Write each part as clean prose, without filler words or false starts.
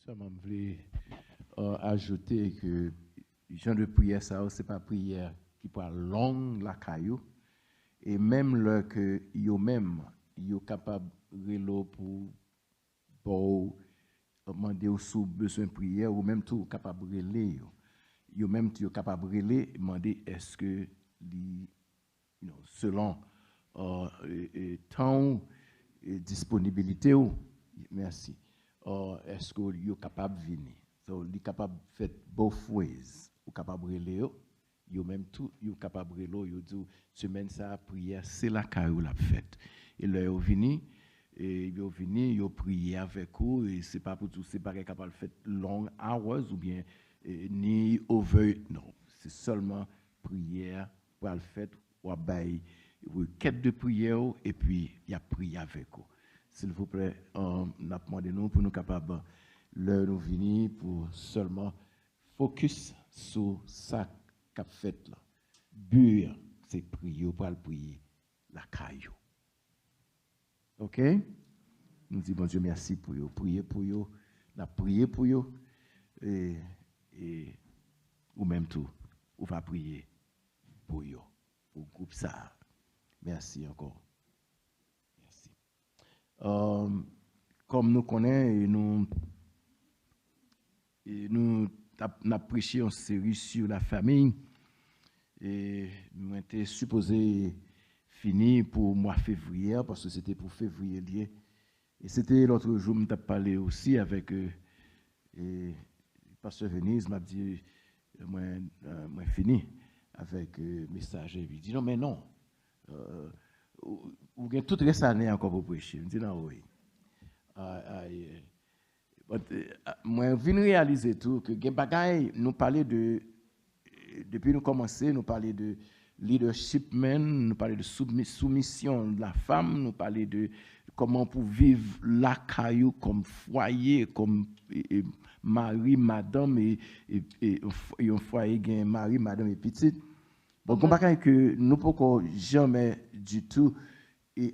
Seulement, je voulais ajouter que le genre de prière, ça, c'est pas prière qui parle long la caillou. Et même là que yo même, yo capable de pour demander ou sous besoin de prière, ou même tout capable de relais. Yo même tout capable de relais, demander est-ce que, selon temps et disponibilité, merci. Est-ce que vous êtes capable de venir? So, vous êtes capable de faire both ways. Vous êtes capable de relire, vous même tout, vous êtes capable de relire, vous dites, semaine ça, prière, c'est la que vous l'avez faite. Et là, vous venez, et vous venez, vous priez avec vous, et c'est pas pour tout, c'est pas capable de faire long hours ou bien ni over, non. C'est seulement prière pour le faire, ou bail, quête de prière, et puis il y a prière avec vous. S'il vous plaît, on a demandé nous pour nous capables de nous venir pour seulement focus sur ça qu'a fait là. But, c'est prier pour le prier la caillou. OK? Nous disons bon Dieu merci pour vous, prier pour vous, la prier pour vous et ou même tout, on va prier pour vous, pour le groupe ça. Merci encore. Comme nous connaissons, nous avons prêché une série sur la famille et nous étions supposés finir pour le mois de février parce que c'était pour février. Et c'était l'autre jour, nous avons parlé aussi avec le pasteur Venise, m'a dit, moi fini avec le message. Il dit non, mais non. Vous avez toute cette année encore pour prêcher. Je dis non, oui. Moi, je viens réaliser tout que nous parler de depuis nous commencer, nous parler de leadership men, nous parler de soumission de la femme, nous parler de comment pour vivre la caillou comme foyer, comme mari, madame et un foyer gain mari, madame et petite. Bon, comme que nous ne pouvons jamais du tout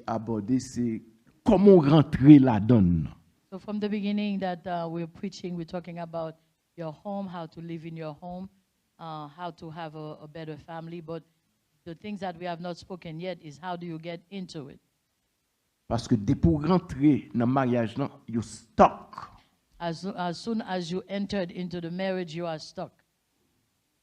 aborder c'est comment rentrer la donne. So from the beginning that we're preaching, we're talking about your home, how to live in your home, how to have a better family. But the things that we have not spoken yet is how do you get into it? Parce que dès pour rentrer dans le mariage, you stuck. As soon as you entered into the marriage, you are stuck.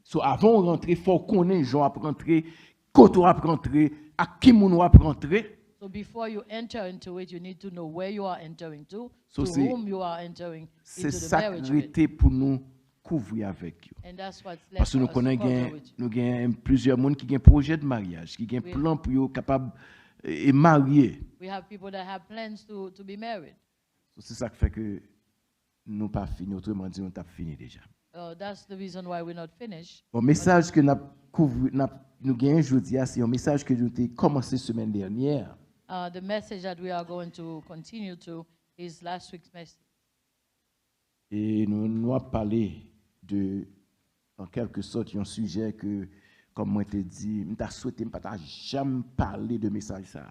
So avant de rentrer, il faut connaître gens à rentrer, quand on va rentrer, à qui on va rentrer. So before you enter into it, you need to know where you are entering to whom you are entering into the marriage. C'est sacré pour nous couvrir avec eux. And that's what's left Parce que nous for us to cover with you. nous avons plusieurs personnes qui ont un projet de mariage, qui ont un plan pour être capable de marier. We have people that have plans to be married. So c'est ça qui fait que nous pas fini, autrement dit, nous avons fini déjà. That's the reason why we're not finished. Le message que nous gagnons aujourd'hui, c'est un message que nous avons commencé la semaine dernière. The message that we are going to continue to is last week's message. Et nous avons parlé de, en quelque sorte, un sujet que, comme moi t'ai dit, je t'ai souhaité ne pas jamais parler de message ça,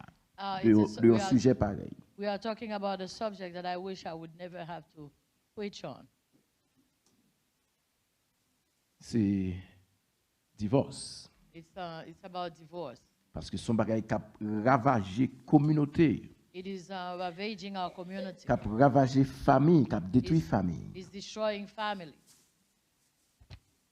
de un sujet pareil. We are talking about a subject that I wish I would never have to preach on. C'est divorce. It's about divorce. Parce que son bagage qui a ravagé la communauté. It is ravaging our community. Qui a ravagé la famille, qui a détruit la famille. It's destroying families.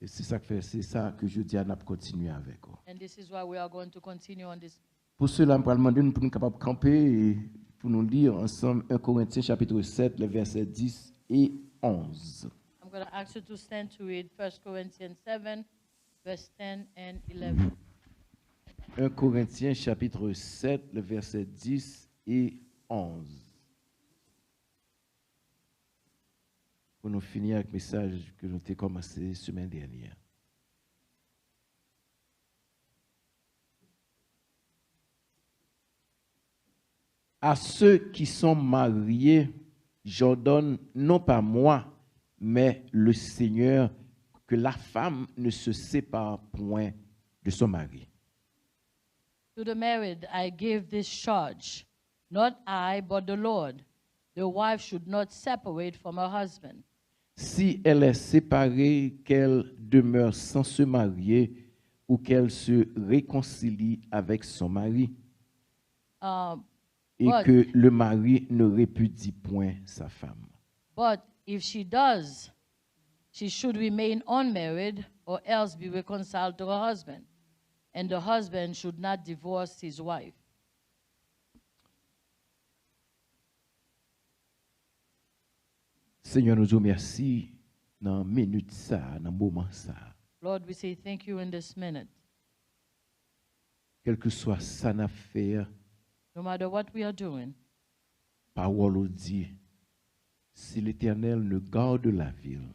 Et c'est ça que je dis à nous continuer avec. And this is why we are going to continue on this. Pour cela, je vais demander pour nous capables de camper et pour nous lire ensemble 1 Corinthiens chapitre 7, les versets 10 et 11. I'm going to ask you to stand to read 1 Corinthians 7, verse 10 and 11. 1 Corinthiens chapitre 7, le verset 10 et 11. Pour nous finir avec le message que nous avons commencé la semaine dernière. À ceux qui sont mariés, j'ordonne non pas moi, mais le Seigneur, que la femme ne se sépare point de son mari. To the married, I give this charge, not I, but the Lord. The wife should not separate from her husband. si elle est séparée, qu'elle demeure sans se marier ou qu'elle se réconcilie avec son mari et But- que le mari ne répudie point sa femme. But if she does, she should remain unmarried or else be reconciled to her husband. And the husband should not divorce his wife. Seigneur, nous te remercions dans la minute ça, dans le moment ça. Lord, we say thank you in this minute. Quel que soit ça n'a fait, No matter what we are doing, parole dit, si l'Éternel ne garde la ville,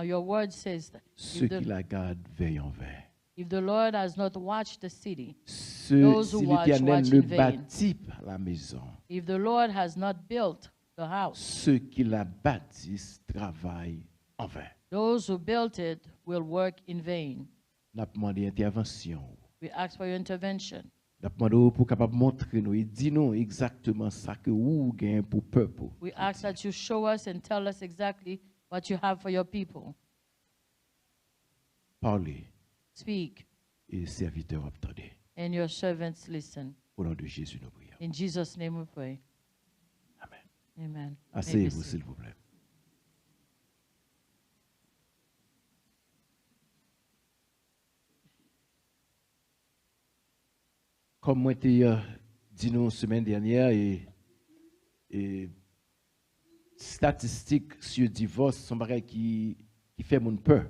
your word says that ceux qui la gardent veillent en vain. if the Lord has not watched the city, Si Those who l'Éternel watch ne in vain. bâtit pas la maison, if the Lord has not built the house, ceux qui la bâtissent travaillent en vain. those who built it will work in vain. Nous avons demandé intervention. We ask for your intervention. Nous avons demandé pour capable montrer nous et dire nous exactement ça que vous gagnez pour peuple. We ask that you show us and tell us exactly what you have for your people. Parlez Speak, et serviteurs attendez. and your servants listen. Au nom de Jésus, nous prions. In Jesus' name we pray. Amen. Amen. Asseyez-vous, s'il vous plaît. Comme moi t'ai dit nous semaine dernière et statistiques sur le divorce sont pareil qui fait mon peur.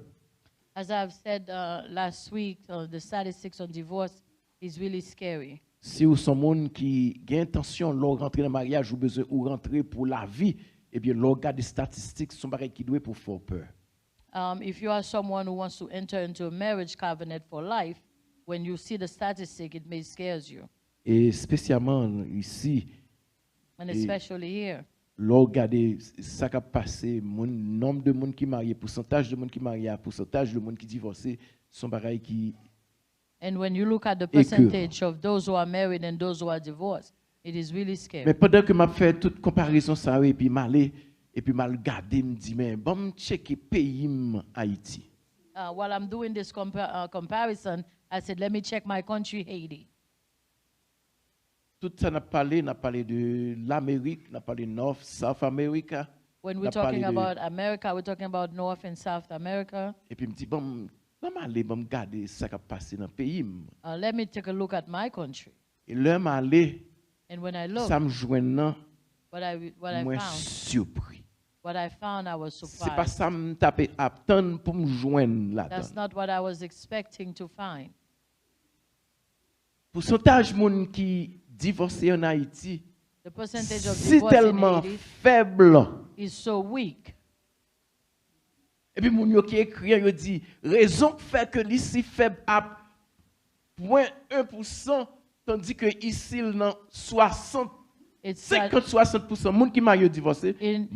As I've said last week, the statistics on divorce is really scary. Si vous êtes un qui a intention de rentrer dans le mariage ou besoin ou rentrer pour la vie, eh bien, le regard des statistiques sont pareils qui doivent pour faire peur. If you are someone who wants to enter into a marriage covenant for life, when you see the statistic, it may scares you. Et spécialement ici, And especially here. Regardez ça qui a passé, le nombre de monde qui marié, pourcentage de monde qui marié, pourcentage de monde qui divorcé, sont pareils qui. And when you look at the percentage of those who are married and those who are divorced, it is really scary. Mais pendant que m'a fait toute comparaison ça et puis mal regarder me dit mais bon checker pays Haïti. While I'm doing this comparison, I said, let me check my country, Haiti. Tout ça n'a parlé de l'Amérique, n'a parlé de North, South America. When we're talking about America, we're talking about North and South America. Et puis me dit bon aller regarder ça qui a passé dans le pays. Let me take a look at my country. Et là m'aller And when I look, ça me joindre what I surpris. What I found, I was C'est pas surprised. ça me taper attendre pour me joindre là-dedans. That's not what I was expecting to find. Pourcentage moun qui divorcé en Haïti, The percentage of c'est divorce in tellement Haiti faible. is so weak. Et puis moun yo qui écrit yo dit raison fait que ici faible à 0.1% tandis que ici non 60 It's that 50-60% moun qui marié divorcé, In-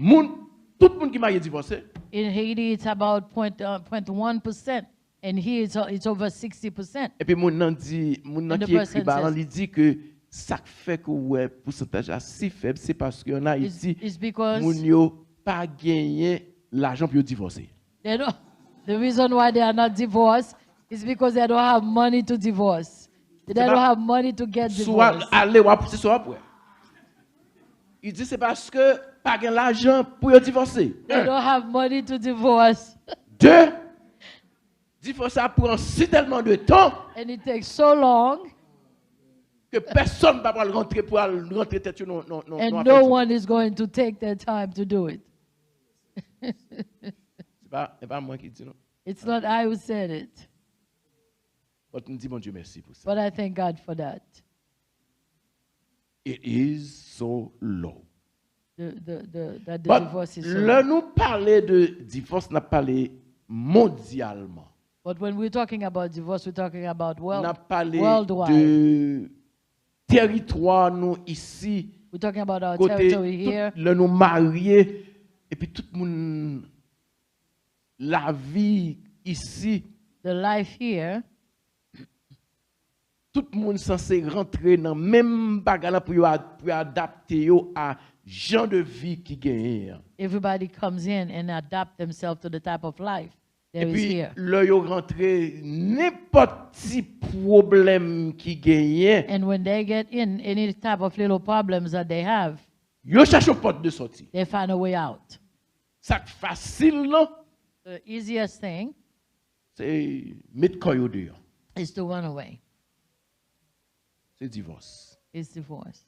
tout moun qui marié divorcé. in Haiti, it's about 0.1%, and here it's over 60%. Et puis moun nan qui the écrit person bah says- il dit que ça fait que ouais pourcentage si faible c'est parce que en Haïti It's because moun yo pas gagné l'argent pour divorcer. they don't, the reason why they are not divorced is because they don't have money to divorce. They don't have money to get Soit divorced. aller ou après soit après. Il dit c'est parce que pas gain l'argent pour divorcer. They don't have money to divorce. Deux, divorce ça prend si tellement de temps And it takes so long, que personne ne va pas rentrer pour rentrer tête non and no one is going to take their time to do it. C'est pas moi qui dis non. It's not I who said it, On dit mon Dieu merci pour ça. but I thank God for that. It is so low. That the But divorce is so là low. nous parler de divorce n'a parlé mondialement. But when we're talking about divorce, we're talking about On a parlé worldwide. de territoire nous ici. We're talking about our Côté territory here. tout le nous mariés et puis tout le monde la vie ici The life here tout le monde censé rentrer dans même bagarre pour adapter yo à genre de vie qui gagne. Everybody comes in and adapt themselves to the type of life Et there is puis here. là yo rentré n'importe petit problème qui gagne, And when they get in, any type of little problems that they have, yo cherche une porte de sortie. they find a way out. Ça facile non, The easiest thing c'est mettre koyo dehors. is to run away, C'est divorce. is divorce.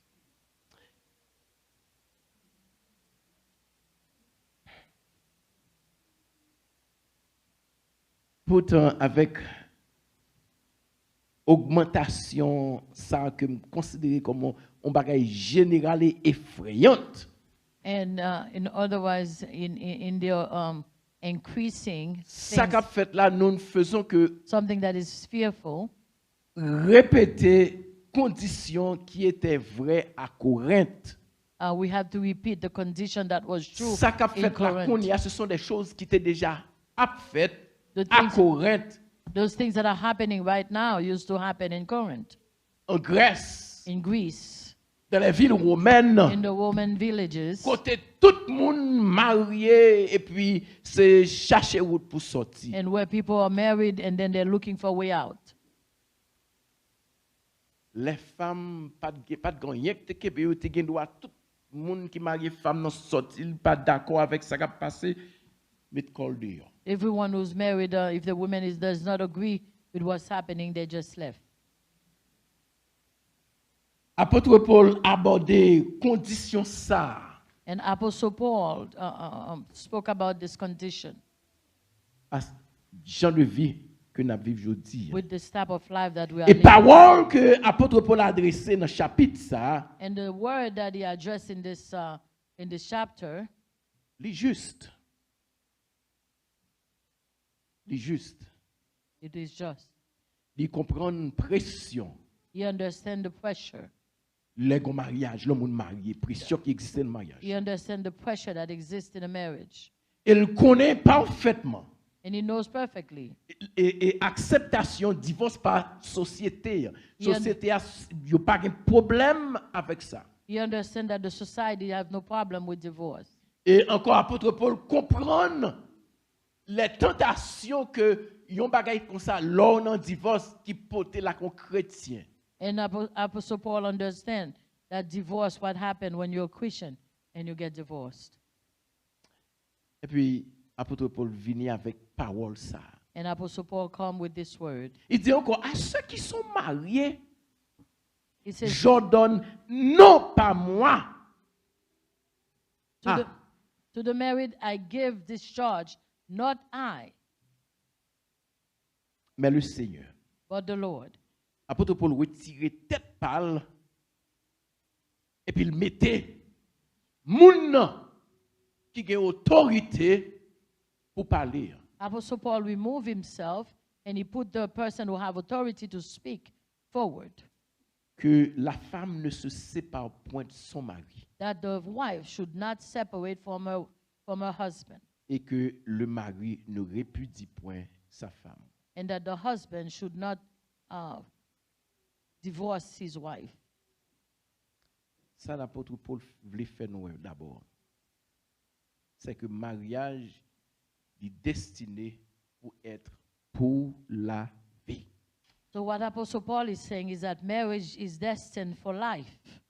Pourtant, avec augmentation, ça que me considéré comme un bagage général et effrayante, And in otherwise, in the increasing ça things, qu'a fait là, nous ne faisons que something that is fearful, répéter conditions qui étaient vraies à Corinthe. we have to repeat the condition that was true Ça qu'a in fait là, Corinth. ce sont des choses qui étaient déjà faites The à things- Corinthe, Those things that are happening right now used to happen in Corinth, en Grèce, in Greece, dans les villes romaines. in the Roman villages, Côté tout le monde marié et puis c'est chercher route pour sortir. and where people are married and then they're looking for a way out. Les femmes pas de gagner que te gen droit tout le monde qui marie femme non sortir pas d'accord avec ça qui a passé mettre col dehors. Everyone who's married, if the woman does not agree with what's happening, they just left. Apôtre Paul abordé condition ça. And Apostle Paul spoke about this condition À genre de vie que nous vivons aujourd'hui. with this type of life that we are Et living. parole que apôtre Paul a adressé dans chapitre ça, And the word that he addressed in this chapter, les juste. Les juste. it is just. Ils comprennent pression. He understands the pressure. Les gros mariage, le monde marié, pression qui existe dans le mariage. He understands the pressure that exists in a marriage. Il connaît parfaitement And he knows perfectly. et acceptation divorce par société. Il y a- Société a yo pas de problème avec ça. He understands that the society has no problem with divorce. Et encore apôtre Paul comprend les tentations que yon bagay comme ça lors d'un divorce qui porte la con chrétien. And Apostle Paul understands that divorce, what happened when you're a Christian and you get divorced. Et puis apôtre Paul vient avec parole ça. And Apostle Paul come with this word. Il dit encore à ceux qui sont mariés, He says, j'ordonne non pas moi. to, Ah. to the married, I give this charge, not I, Mais le Seigneur. but the Lord. Apôtre Paul retirait tête pâle et puis il mettait moun qui a autorité pour parler. Apostle Paul removed himself and he put the person who have authority to speak forward. Que la femme ne se sépare point de son mari That the wife should not separate from her husband, et que le mari ne répudie point sa femme. and that the husband should not divorce his wife. Ça, l'apôtre Paul voulait faire nous d'abord. C'est que mariage est destiné pour être pour la vie. So what Apostle Paul is saying is that marriage is destined for life.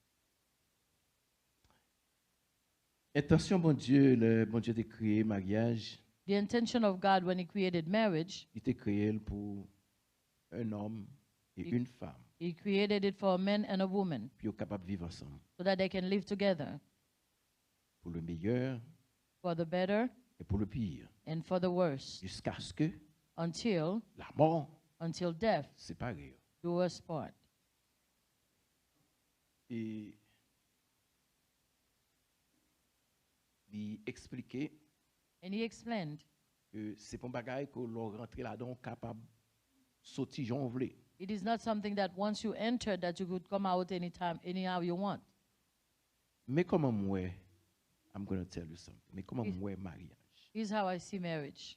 Intention, bon Dieu, le bon Dieu a créé mariage, The intention of God when he created marriage, il a créé pour un homme et une femme, he created it for a man and a woman puis ils sont capables de vivre ensemble so that they can live together pour le meilleur for the better et pour le pire, and for the worse jusqu'à ce que until la mort death sépare. do us part. Et il expliquait And he explained que c'est pas un bagage que l'on rentre là-dedans capable de sortir j'en voulais. it is not something that once you enter that you could come out anytime, anyhow you want. Mais comment moi, I'm going to tell you something, mais comment moi mariage? Here's how I see marriage.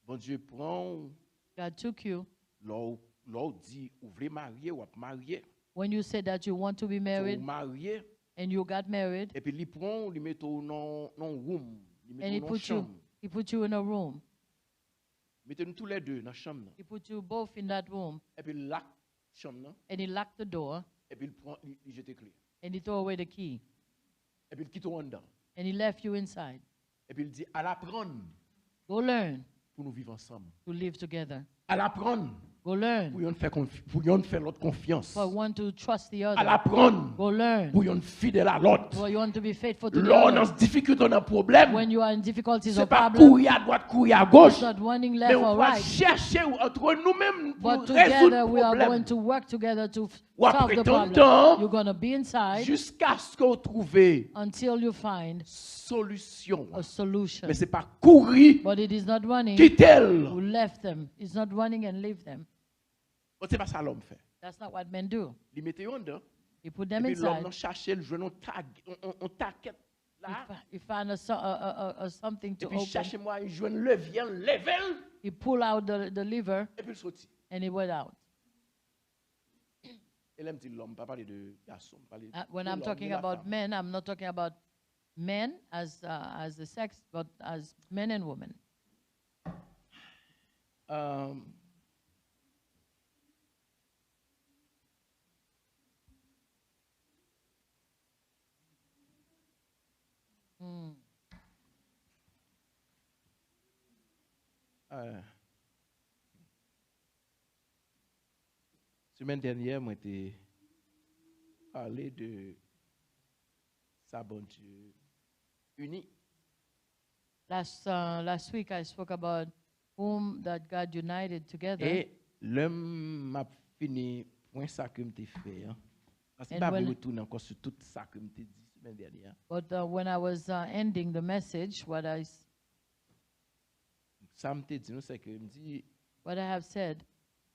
Bon Dieu prend God took you L'on dit, ou voulez marier ou marier. When you say that you want to be Ou married marier, and you got married, et puis il prend, il met dans room, il and met dans chambre. he put you in a room. Mettez-nous tous les deux dans la chambre. He put you both in that room, Et puis il lock la chambre. and he locked the door, Et puis il jette les clés. and he threw away the key, Et puis il quitte en dedans. and he left you inside. Et puis il dit, à l'apprendre Go learn pour nous vivre ensemble. to live together. À l'apprendre Go learn pour nous faire l'autre confiance. for one to trust the À other. l'apprendre Go learn pour nous fidèle à l'autre. for you want to be faithful to the Là, on a other. une difficulté, on a un problème. When you are in difficulties C'est or pas problems, courir à droite, courir à gauche. it's not running Mais left on or doit right. chercher entre nous-mêmes pour But résoudre together le we are going problème. to work together to Ou solve après the tant de problem. temps, You're going to be inside jusqu'à ce qu'on trouve until you find solution. a solution. Mais c'est pas courir, But it is not running quitter. who left them. It's not running and leave them. C'est pas ça l'homme fait. That's not what men do. Il mettait en dedans. You put Et them puis l'homme inside. n'a cherché le joint, on taquette là. You find something Et to puis open. cherchez moi un joint levier, level. He pulled out the lever Et puis il sortit. and he went out. Et là, me dit l'homme, pas parler de garçon. When I'm talking about men, I'm not talking about men as the sex, but as men and women. Semaine dernière, moi, j'ai parlé de sa bon Dieu uni. Last week I spoke about whom that God united together. Et l'homme m'a fini point ça que m'ai fait. Parce que And pas when- retourner encore sur tout ça que m'ai dit semaine dernière. But when I was ending the message, what I Ça m'ai dit, nous, c'est que me dit, what I have said,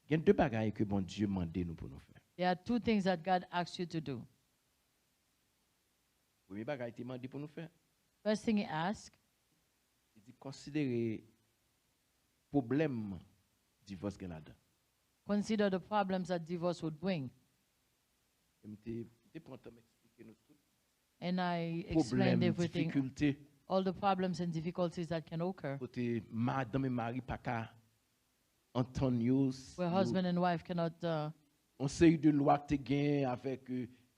il y a deux bagailles que bon Dieu m'a demandé nous pour nous faire. there are two things that God asks you to do. Premier bagaille qu'il m'a dit pour nous faire, First thing He asks, il dit considérer problème divorce qu'il y a là-dedans. consider the problems that divorce would bring. Et m'ai prendre temps m'expliquer nous tout. And I Problème, explained everything, difficulté. all the problems and difficulties that can occur, Côté madame et mari pas qu'à entendre nous. where husband and wife cannot. On sait de loi que tu avec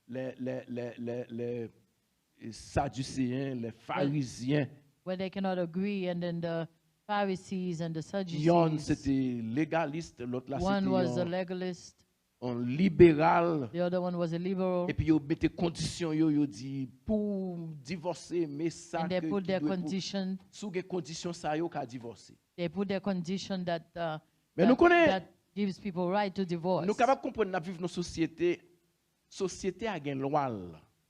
les Sadducéens, les pharisiens. Where they cannot agree, and then the Pharisees and the Yon Sadducees. c'était légaliste, l'autre là One was a c'était legalist, un libéral. the other one was a liberal, Et puis ils mettaient condition yo dit pour divorcer mais ça and they que put qui their doit pour- condition. sous des conditions ça yo qu'a divorcer. They put their condition that Mais nous connaissons, that gives people right to divorce. nous capables de comprendre, nous vivons dans une société a une loi.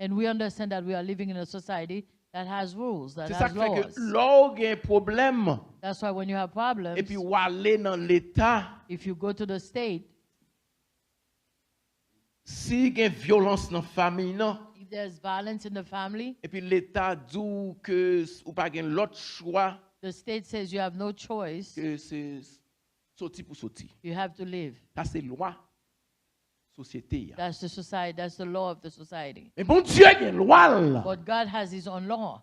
And we understand that we are living in a society that has rules, that C'est ça has qui fait laws. que là il y a un problème That's why when you have problems, et puis ou aller dans l'état if you go to the state, si il y a violence dans la famille non if there's violence in the family, et puis l'état dit que ou pas gain l'autre choix the state says you have no choice, que c'est sorti pour sortir. you have to live. Ça c'est loi société. That's the society, that's the law of the society. Mais bon Dieu il y a une loi. Là. But God has His own law.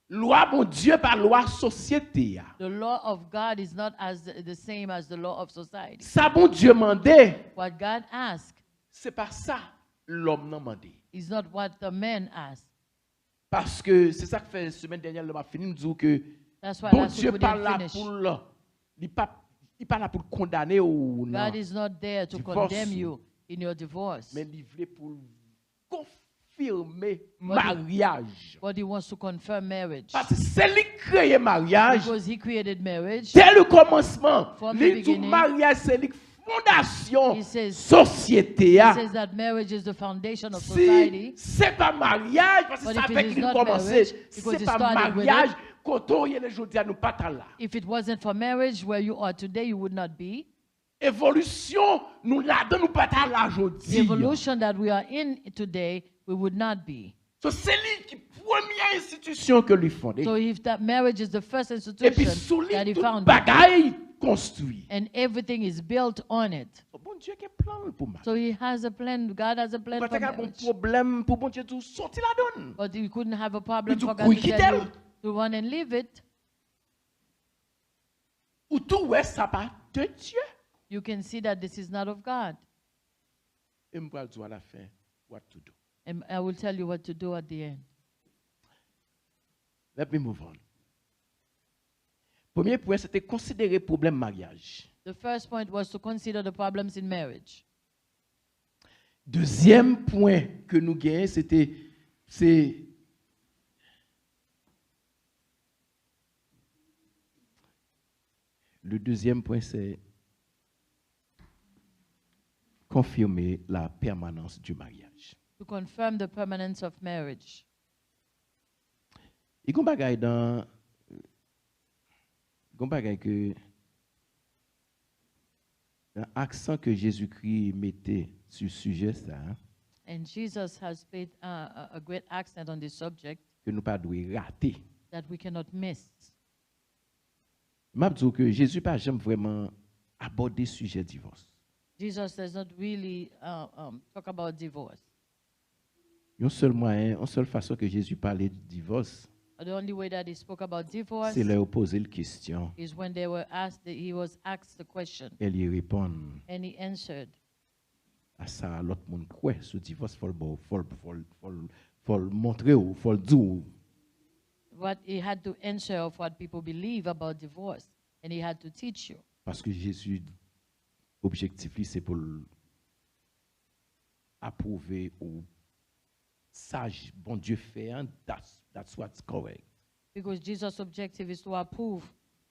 Loi bon Dieu pas loi société. The law of God is not as the same as the law of society. Ça bon Dieu mandé, What God asks c'est pas ça l'homme n'a mandé. is not what the men ask. Parce que c'est ça que fait semaine dernière l'homme a fini de dire que That's why bon last Dieu week we pas didn't là finish. pour il pas là pour condamner ou non. God is not there to Divorce. condemn you in your divorce, Mais il voulait pour confirmer mariage. but He wants to confirm marriage. Parce que c'est lui qui crée mariage. Because He created marriage. Dès le commencement, From the lui tout beginning, mariage c'est lui fondation He says- société. He says that marriage is the foundation of society. Si c'est pas mariage, parce que But ça if it fait is qu'il not commence, marriage, because c'est it pas started with mariage, it. quand on y est les jours, nous pas là. If it wasn't for marriage, where you are today, you would not be. Évolution, nous là-dedans, nous pas là The aujourd'hui. evolution that we are in today, we would not be. So, c'est lui qui première institution que lui fondée. So if that marriage is the first Et puis institution sous lui that He toute founded, bagaille, construit. and everything is built on it. Bon Dieu qui a un plan pour moi. So he has a plan. God has a plan Pas for qu'il y a un marriage. problème pour bon Dieu tout sortir la donne. But you couldn't have a problem Puis for tu God to quitte tell you elle. to run and leave it. Ou tout ouais ça pas de Dieu. You can see that this is not of God. Et me dire à la fin what to do. And I will tell you what to do at the end. Let me move on. Premier point, c'était considérer problème mariage. The first point was to consider the problems in marriage. Deuxième point que nous gagnons, c'est le deuxième point, c'est confirmer la permanence du mariage. To confirm the permanence of marriage. Et qu'on bagaille dans que l'accent que Jésus-Christ mettait sur ce sujet ça, And Jesus has paid a great accent on this subject que nous pas devons rater. that we cannot miss. Je dis que Jésus pas jamais vraiment abordé le sujet divorce. Jesus does not really talk about divorce. Un seul moyen, une seule façon que Jésus parlait du divorce, The only way that he spoke about divorce c'est leur poser la question is when they were asked, he was asked the question, et lui répondre and he answered. à ça. L'autre monde croit sur le divorce, faut le montrer ou faut le dire. What he had to answer of what people believe about divorce, and he had to teach you. Parce que Jésus, objectif, c'est pour approuver ou sage, bon Dieu fait, hein, that's what's correct. Because Jesus' objective is to approve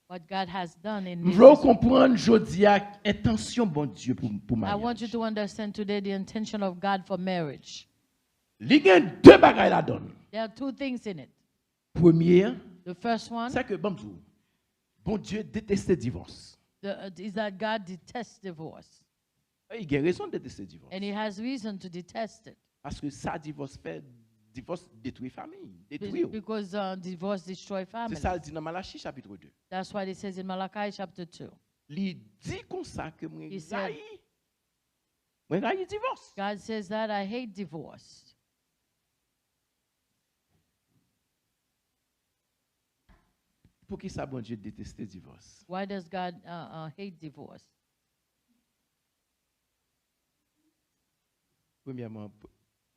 what God has done in Je this. veux comprendre, je dis, intention, bon Dieu, pour I want you mariage. to understand today the intention of God for marriage. Il y a deux bagailles là-dedans. There are two things in it. Premier, The first one c'est que bon Dieu déteste le divorce. is that God detests divorce. Il y a raison de détester le divorce. And he has reason to detest it. Parce que ça, divorce détruit famille, détruit. Because divorce destroys C'est family. ça, il dit dans Malachie chapitre 2. That's what it says in Malachi chapter 2. Il dit comme ça que moi, He said- le divorce. God says that I hate divorce. Pour qui ça, bon Dieu déteste le divorce? Why does God hate divorce? Premièrement,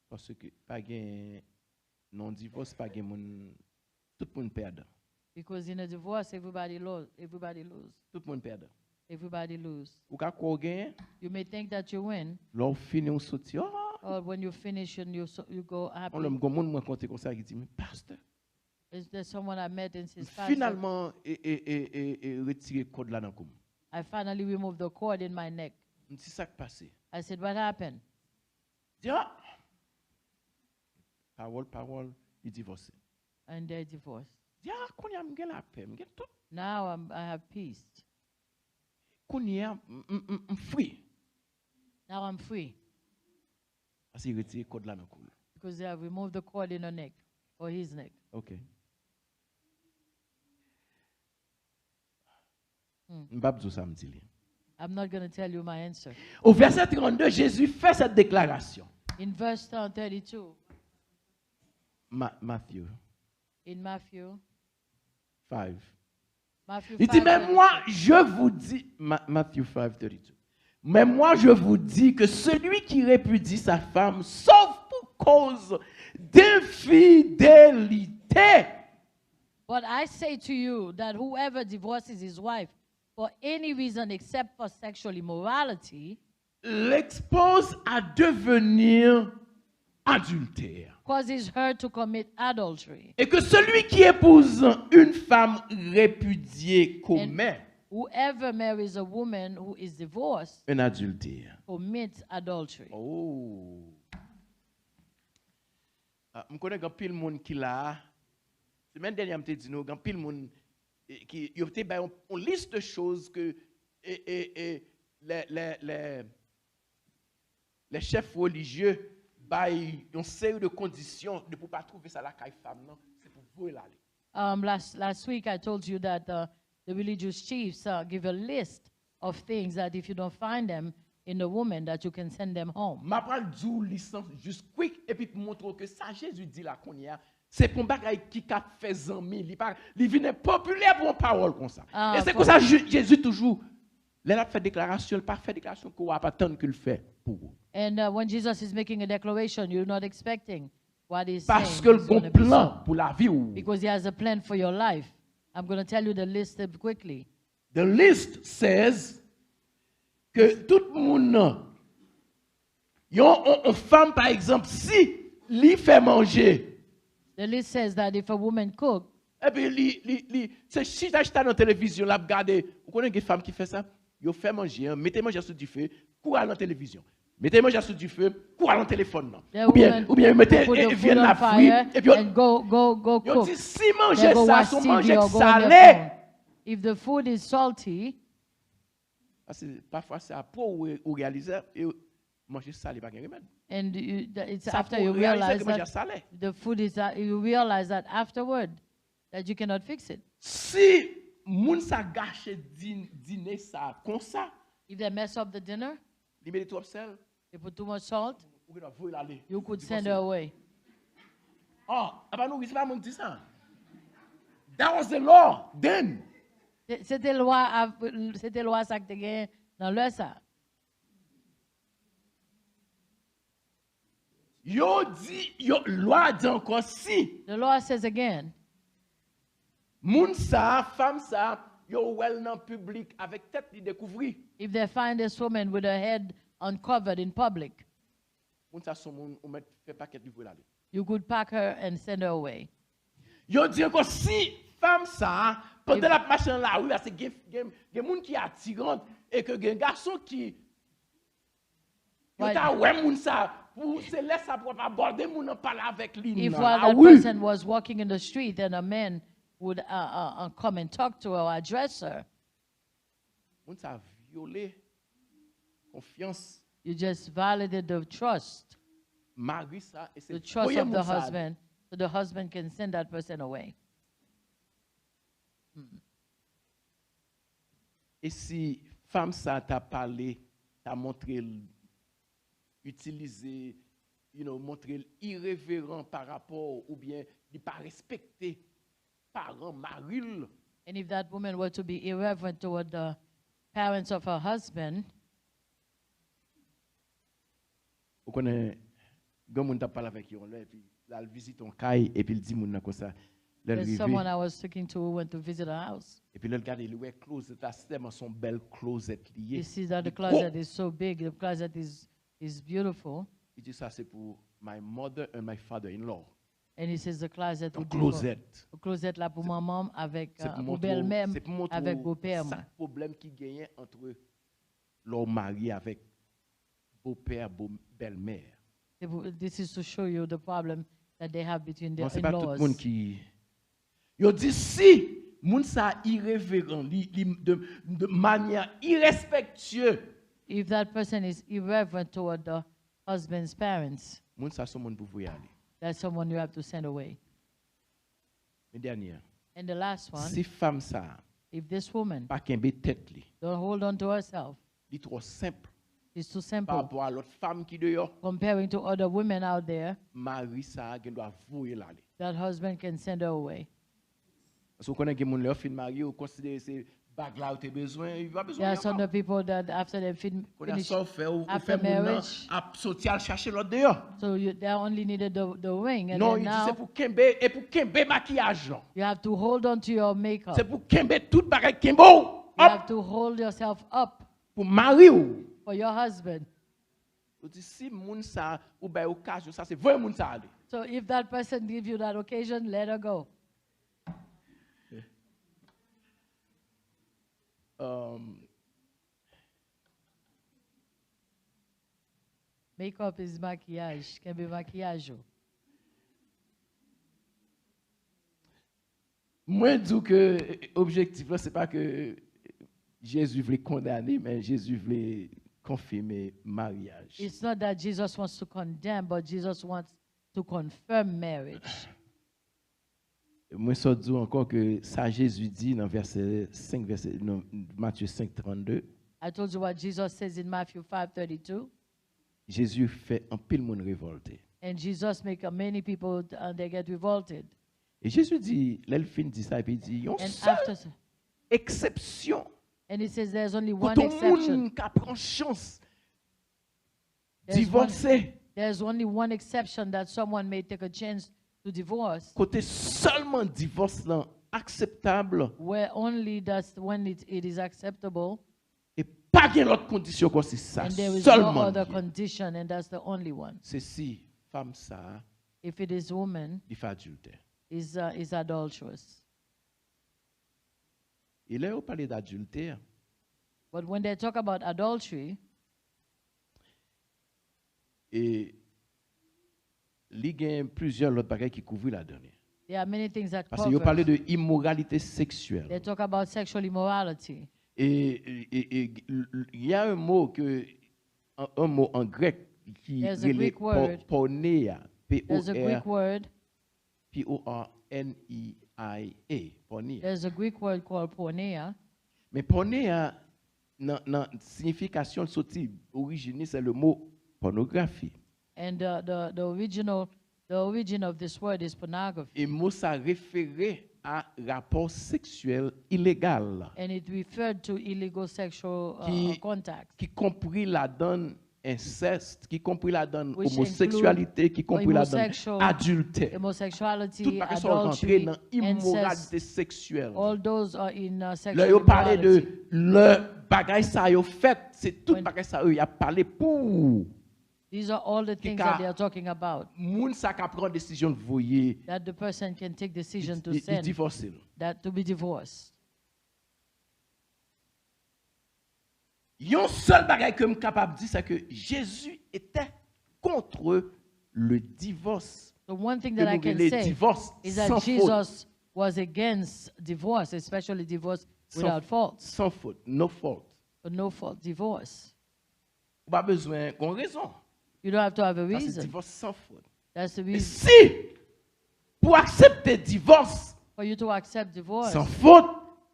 parce que pas gain non-divorce, pas gain tout le monde perd. Because in a divorce, everybody lose. Everybody lose. Tout le monde perd. Everybody lose. Ou ka ko gain, You may think that you win, l'on finit on sorti. or when you finish and you go happy. On l'aime monde moi compter comme ça qui dit mais pasteur, Is there someone I met and says, Pastor, finalement retirer code là dans comme. I finally removed the cord in my neck. Me dit ça qui passé. I said, what happened? Dit parole, il divorcé. And they're divorced. Dit qu'on y a m'gen la paix, m'gen tout. Now I have peace. Qu'on y a free. Now I'm free Parce qu'il retire code là dans comme. because they have removed the cord in her neck or his neck. OK. Hmm. M'babdou ça me dit. I'm not going to tell you my answer. Au verset 32, Jésus fait cette déclaration. In verse 32, Matthew in Matthew 5.5, Il dit, mais moi, je vous dis, Matthew 5, 32. Mais moi, je vous dis que celui qui répudie sa femme, sauf pour cause d'infidélité, But I say to you that whoever divorces his wife for any reason except for sexual immorality l'expose à devenir adultère. causes her to commit adultery. Et que celui qui épouse une femme répudiée commet Whoever marries a woman who is divorced un adultère. commits adultery. Oh. Je connais un pile monde qui l'a. Semaine dernière, je dit nous, un pile monde qui y a une liste de choses que les chefs religieux baillent une série de conditions de pour pas trouver ça la caille femme non, c'est pour vous l'aller. Last week I told you that the religious chiefs give a list of things that if you don't find them in the woman, that you can send them home. Ma pral djou licence juste quick et puis montre que ça Jésus dit là qu'on y a c'est pour bagay qui a fait zanmi il vient populaire pour une parole comme ça. Et c'est comme ça Jésus toujours il a fait déclaration, il pas fait déclaration qu'on va pas attendre qu'il fait pour vous. And when Jesus is making a declaration, you're not expecting what he's Parce saying. que le is bon gonna be plan so. pour la vie ou. Because he has a plan for your life. I'm going to tell you the list quickly. The list says que tout le monde une femme par exemple si lui fait manger The list says that if a woman cook, et puis c'est si tu dans la télévision là regarder vous connaissez des femmes qui fait ça ils fait manger mettez manger sur du feu courez à la télévision mettez manger sur du feu courez à le téléphone the ou bien woman mettez put the vienne food la on fruit fire et puis and go on cook. dit si They manger go ça watch son TV manger or go on their salé phone. If the food is salty, parce que parfois c'est après ou réaliser et manger salé pas de remède. and it's Ça after pour you réaliser realize que manger that salé. the food is, you realize that afterward that you cannot fix it. Si moun sa gâche dîner ça comme ça, If they mess up the dinner, il met trop sel, they put too much salt, ou bien vous aller. you could send her away. Oh, ah nous c'est pas moun dit ça. That was the law then. C'était loi ça que te dans le ça. Yo dit yo loi dit encore si The law says again, moun sa femme sa yo wel nan public avec tête li découvrir. if they find this woman with her head uncovered in public, Moun sa son moun ou met fait paquet li aller. you could pack her and send her away. Yo dit encore si femme ça pendant la marche dans la rue c'est gen moun qui attirante et que gen garçon qui yo ta ouais moun ça pour se laisser ça pour pas aborder moun en parler avec lui If dans while la that rue. person was walking in the street and a man would come and talk to her or address her, Moun sa violé confiance you just violated the trust, mari ça et the c'est trust voyer of the moun sa. husband, so the husband can send that person away. Et si femme ça t'a parlé, t'a montré utiliser, montrer irrévérent par rapport ou bien il pas respecter parents maril, And if that woman were to be irreverent toward the parents of her husband, vous connaissez grand monde t'a parlé avec yon là et puis là il visite ton caille et puis il dit moun nan comme ça. there's someone I was talking to who went to visit her house. Et puis là regarde il ouais closet là c'est tellement son belle closet lié. He sees that the closet is so big, the closet is beautiful, Il dit ça c'est pour my mother and my father-in-law. and he says the closet Un would be closet. le closet là pour maman avec C'est pour pour belle-mère c'est pour montrer avec beau-père. ça problème qui gagnait entre leur mari avec beau-père, belle-mère. This is to show you the problem that they have between their Non, c'est pas tout le in-laws. monde qui yo dit si moun ça irrévérent de manière irrespectueuse, If that person is irreverent toward the husband's parents, moun ça son monde pour vous y aller. that's someone you have to send away. Mais dernière, And the last one, si femme ça if this woman pas kembe tête li, don't hold on to herself, li trop simple it's too par simple. rapport à l'autre femme qui dehors, Comparing to other women out there, mari ça gen doit vouer l'aller. that husband can send her away. Parce que vous connaissez que moun leur fin marié ou considérer ces bagues là ou t'as besoin, il va besoin. There are some other people that after they Qu'on a finish, ça fait ou after fait moun marriage. à sortir chercher l'autre dehors. so they only needed the ring, and Non, then il dit c'est now pour kembe et pour kembe maquillage. Non. you have to hold on to your makeup. C'est pour kembe tout bagay kembo. You Hop, have to hold yourself up pour mari ou. for your husband. On dit si moun ça ou ben occasion ça c'est vrai moun ça aller. So if that person gives you that occasion, let her go. Makeup is maquillage, can be maquillage. Moi dis que objectif là c'est pas que Jésus voulait condamner mais Jésus voulait confirmer mariage. It's not that Jesus wants to condemn, but Jesus wants to confirm marriage. Moi, ça dit encore que ça Jésus dit dans verset 5, non, Matthieu 5, 32. I told you what Jesus says in Matthew 5:32. Jésus fait un pile monde révolté. And Jesus make many people they get revolted. Et Jésus dit, l'elfin dit ça, et puis il dit, il y a une And seule after, exception. and he says there's only Quand one on exception. monde qui prend chance There's divorcer, There's only one exception that someone may take a chance to divorce, côté seulement divorce là, acceptable, where only that's when it is acceptable, et pas qu'il y ait l'autre condition comme c'est ça, and there is no seulement. other condition, and that's the only one. C'est si femme ça, If it is woman, il fait adultère. is adulterous. Et là, on parle d'adultère. But when they talk about adultery, Et il y a plusieurs autres bagages qui couvrent la dernière. there are many things that Parce que vous parlez cover. de immoralité sexuelle. They talk about sexual immorality. Et il y a un mot en grec qui There's a est Greek word. porneia, There's a Greek word. P-O-R-N-E-I-A, porneia. There's a Greek word called porneia. Mais porneia, dans signification sortie origine, c'est le mot pornographie. And the origin of this word is pornography. Et mot ça référait à rapport sexuel illégal And it referred to illegal sexual contact, qui compris la donne inceste, qui compris la donne Which homosexualité, qui compris la donne homosexual, adultère. Tout homosexuality, pas sont rentrés adultery, dans immoralité incest. sexuelle. All those are in Là, sexual yo parlé immorality. de le bagage ça yo fait, c'est tout When- bagage ça yo y a parlé pour These are all the things that they are talking about, moun ça qui prend décision de voyer, that the person can take decision to il send, divorcer. that to be divorced. Yon seul bagage que je suis capable de dire, c'est que Jésus était contre le divorce. The one thing Que that I nous can les say divorces is that sans faute. Jesus was against divorce, especially divorce without fault, Sans faute, no fault. but no fault divorce. Pas besoin qu'on raison. You don't have to have a Ça, c'est reason. divorce sans faute. That's the Et reason si, pour accepter divorce for you to accept divorce. sans faute,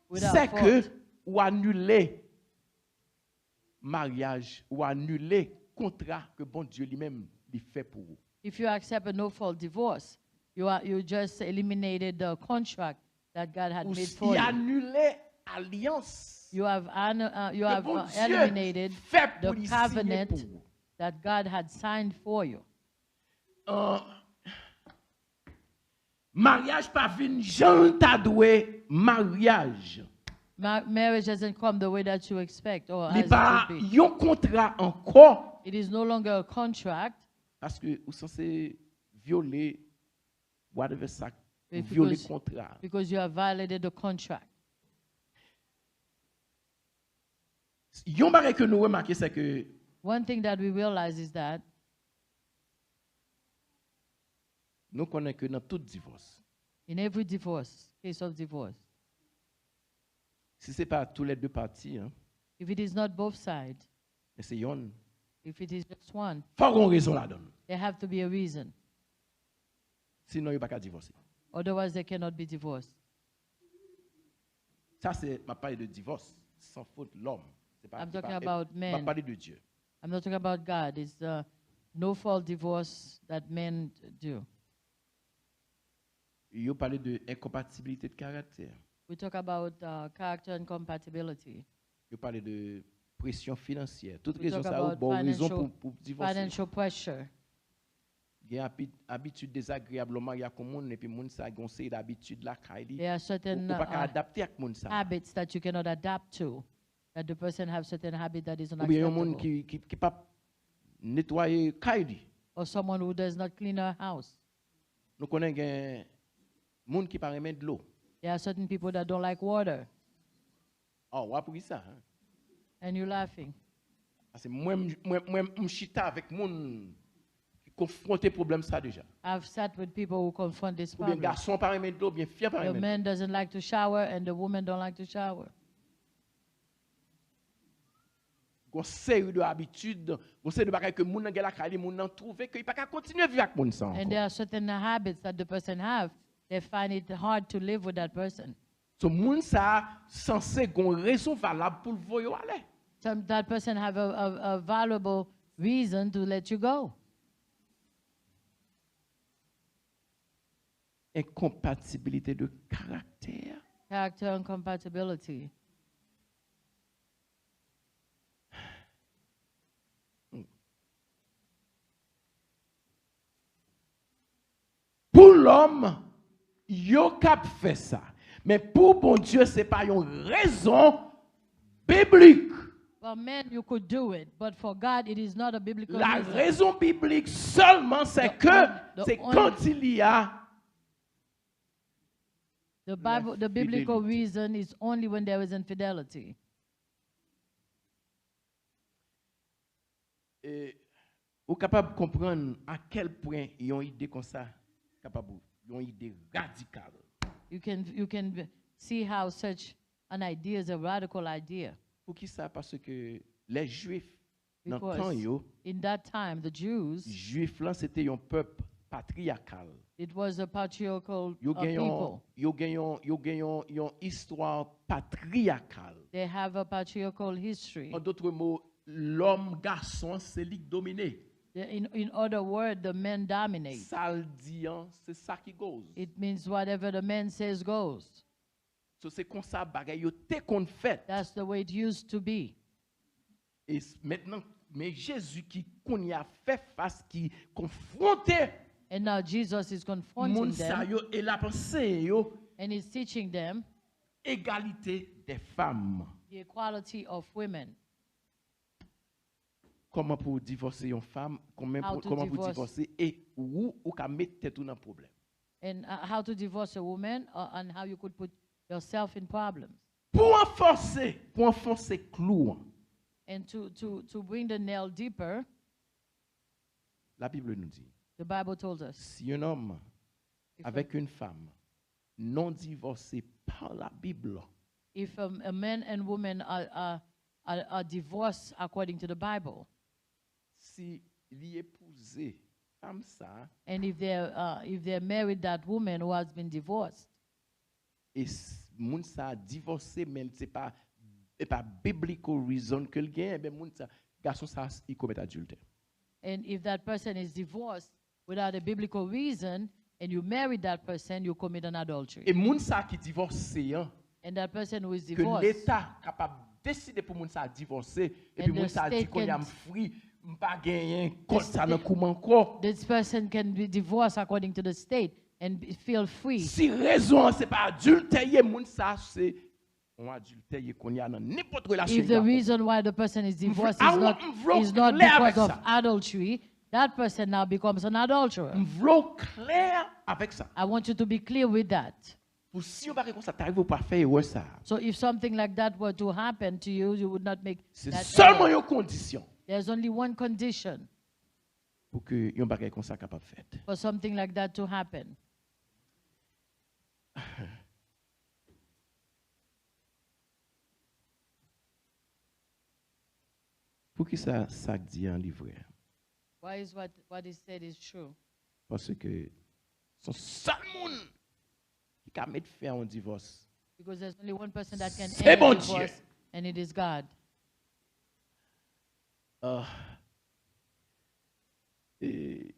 Without c'est fault. que ou annuler mariage ou annuler contrat que bon Dieu lui-même lui fait pour vous. If you accept a no-fault divorce, you just eliminated the contract that God had Ou made si for you. annuler alliance You have que bon Dieu eliminated fait pour the lui signer covenant pour vous. that God had signed for you. Mariage pas vin Jean t'a doué mariage. Marriage doesn't come the way that you expect or Il as pas it should be. yon contrat encore It is no longer a contract parce que vous censé violer whatever ça ou Because- violer contrat. because you have violated the contract. Yon bagay que nous remarquons c'est que One thing that we realize is that nous connaissons que dans tout divorce, in every divorce, case of divorce, si c'est pas tous les deux parties, hein, if it is not both sides, mais c'est yon, if it is just one, faut qu'on raison la donne. there have to be a reason. Sinon il pas qu'à divorcer. Otherwise, they cannot be divorced. Ça c'est ma parole de divorce sans faute l'homme. C'est pas I'm c'est talking pas- about ma men. parole de Dieu. I'm not talking about God. It's the no-fault divorce that men do. Il parlé de incompatibilité de caractère. We talk about character incompatibility. Il parlé de pression financière. Toute We raison talk ça ou about bonne raison financial- pour divorcer. Financial pressure. Il y a habitude désagréable au mariage comme monde et puis monde ça goncer d'habitude la caille. There are certain Ou pas qu'à adapter avec monde ça. habits that you cannot adapt to. That the person have certain habit that is Ou bien un monde unacceptable. qui pas nettoyer caille. Or someone who does not clean her house. Nous connaissons un monde qui pas remettre de l'eau. There are certain people that don't like water. Oh, ouais pour ça. Hein? And you're laughing. Parce que moi m'chita avec monde qui confronté problème ça déjà. I've sat with people who confront this Ou bien problem. garçon pas remettre de l'eau, bien fille pas The remettre. man doesn't like to shower and the woman don't like to shower. Gon série de habitudes, gon série de bagages que moun nan gen la caille, moun nan trouvé que il pas qu'à continuer vivre avec moun ça. And there are certain habits that the person have they find it hard to live with that person. So moun sa censé gon raison valable pour le voyer aller. That person have a valuable reason to let you go. Incompatibilité de caractère. Character incompatibility. Pour l'homme, yo cap fait ça. Mais pour bon Dieu, c'est pas une raison biblique. For men, you could do it, but for God, it is not a biblical La reason. raison biblique seulement, c'est c'est quand il y a The biblical reason is only when there is infidelity. Vous capable de comprendre à quel point ils ont une idée comme ça, capable, ils ont une idée radicale. You can see how such an idea is a radical idea. Pour qui ça? Parce que les Juifs, dans le Because temps, yo, in that time, the Jews, Juifs là, c'était un peuple patriarcal. it was a patriarchal Yo people. gagnent une histoire patriarcale. They have a patriarchal history. En d'autres mots, l'homme garçon c'est lui qui domine. In other words, the men dominate. Ça le dit, hein, c'est ça qui goes. It means whatever the man says goes. So c'est comme ça bagay yo te kon fait. That's the way it used to be. Et maintenant, mais Jésus qui qu'on y a fait face, qui confronté And now Jesus is confronting moun sa them yo et la pensée yo and he's teaching them égalité des femmes. the equality of women. Comment pour divorcer une femme, comment pour divorcer et ou ka mettre tête dans problème. And how to divorce a woman and how you could put yourself in problems. Pour enfoncer clou. And to bring the nail deeper, La Bible nous dit, the Bible told us, si un homme if avec une femme non divorcée par la Bible, if a man and woman are divorced according to the Bible, si il épousé femme ça and if they're married that woman who has been divorced, et moun ça divorcé mais c'est pas biblical reason que le gain, ben moun ça garçon ça il commet adultère. and if that person is divorced without a biblical reason, and you marry that person, you commit an adultery. Et moun ça qui divorcé hein, And that person who is que divorced, l'état capable décider pour moun ça divorcer et puis And moun the ça dit state qu'on y a can- free pas gagner comme ça dans coup encore. this person can be divorced according to the state and feel free. Si raison c'est pas adultère moun ça c'est on adultère qu'on y a dans n'importe relation. If the reason why the person is divorced I is want- not clair avec because of ça. adultery, that person now becomes an adulterer. M'vlo clair avec ça. I want you to be clear with that. Pour si on va comme ça t'arrive pas faire ouais ça. So if something like that were to happen to you, you would not make C'est that seulement error. une condition There's only one condition pour que yon bagay comme ça capable faire. for something like that to happen. Pour qui ça dit en livre? Why is what is said is true? Parce que son seul monde qui peut mettre fin au divorce. Because there's only one person that can C'est end bon a Dieu. divorce, and it is God. C'est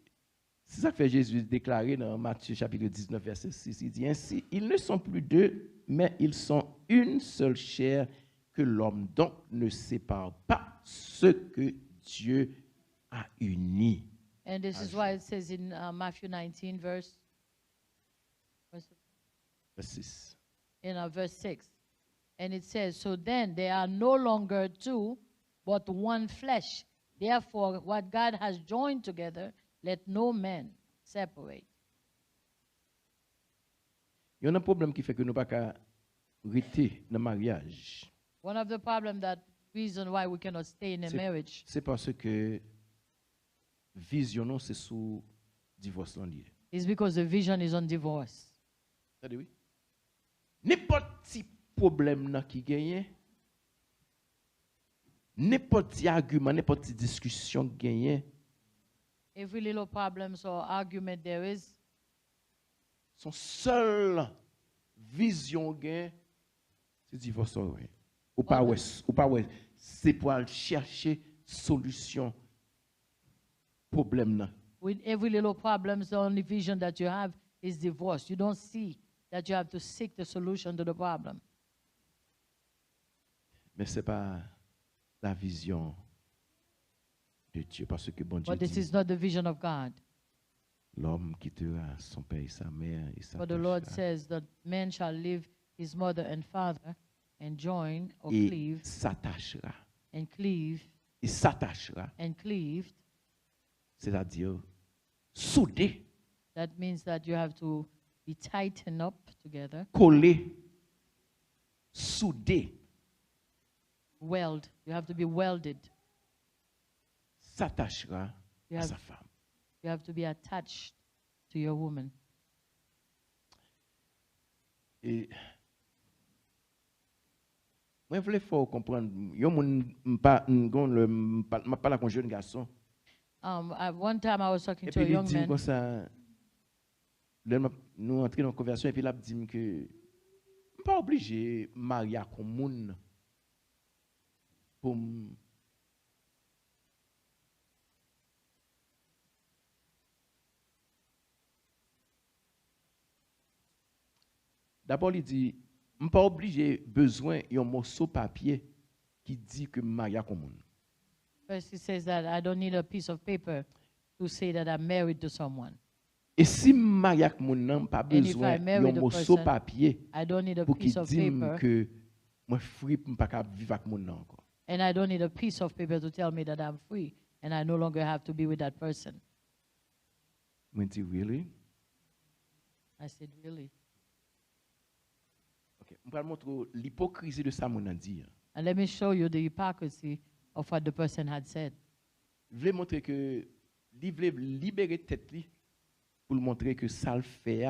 ça que fait Jésus déclarer dans Matthieu chapitre 19 verset 6. Il dit ainsi, ils ne sont plus deux, mais ils sont une seule chair que l'homme donc ne sépare pas ce que Dieu a uni. And this is why it says in Matthew 19, verse 6. verse 6. And it says, so then they are no longer two, but one flesh. Therefore, what God has joined together, let no man separate. Il y a un problème qui fait que nous ne pouvons pas rester dans le mariage. One of the problems reason why we cannot stay in a marriage C'est parce que vision non c'est sous divorce là lié. is because the vision is on divorce. C'est-à-dire oui. N'importe petit problème là qui gagne, n'importe petit argument, n'importe petite discussion qui gagne, Every little problems or argument there is, son seule vision gain, c'est divorce. Ou pas ouais, c'est pour aller chercher solution problème là. With every little problem, the only vision that you have is divorce. You don't see that you have to seek the solution to the problem. Mais c'est pas la vision de Dieu parce que bon Dieu But this dit is not the vision of God. l'homme quittera son père et sa mère et But the Lord s'attachera says that man shall leave his mother and father and join or et cleave s'attachera. and cleave Il s'attachera, and cleaved. c'est-à-dire soudé, That means that you have to be tightened up together, collé, soudé, weld. You have to be welded. s'attachera You à have, sa femme. you have to be attached to your woman. Et moi, je voulais faut comprendre. Yo moun pas pas la jeune garçon. At one time I was talking Et to a puis il young dit man. comme ça, nous entrons dans une conversation et puis il a dit que pas obligé marier comme moun pour d'abord il dit pas obligé besoin un morceau papier qui dit que marier comme moun. First, he says that I don't need a piece of paper to say that I'm married to someone. Et si marier avec moun nan pas if besoin I marry un the morceau person, papier I don't need a pour piece qu'il of dise paper, que moi free pour pas vivre avec moun nan encore. and I don't need a piece of paper to tell me that I'm free and I no longer have to be with that person. Moi dit really? I said, really? OK, on va montrer l'hypocrisie de ça mon dit. And let me show you the hypocrisy of what the person had said. Je voulais montrer que il voulait libérer tête li pour montrer que ça le fait,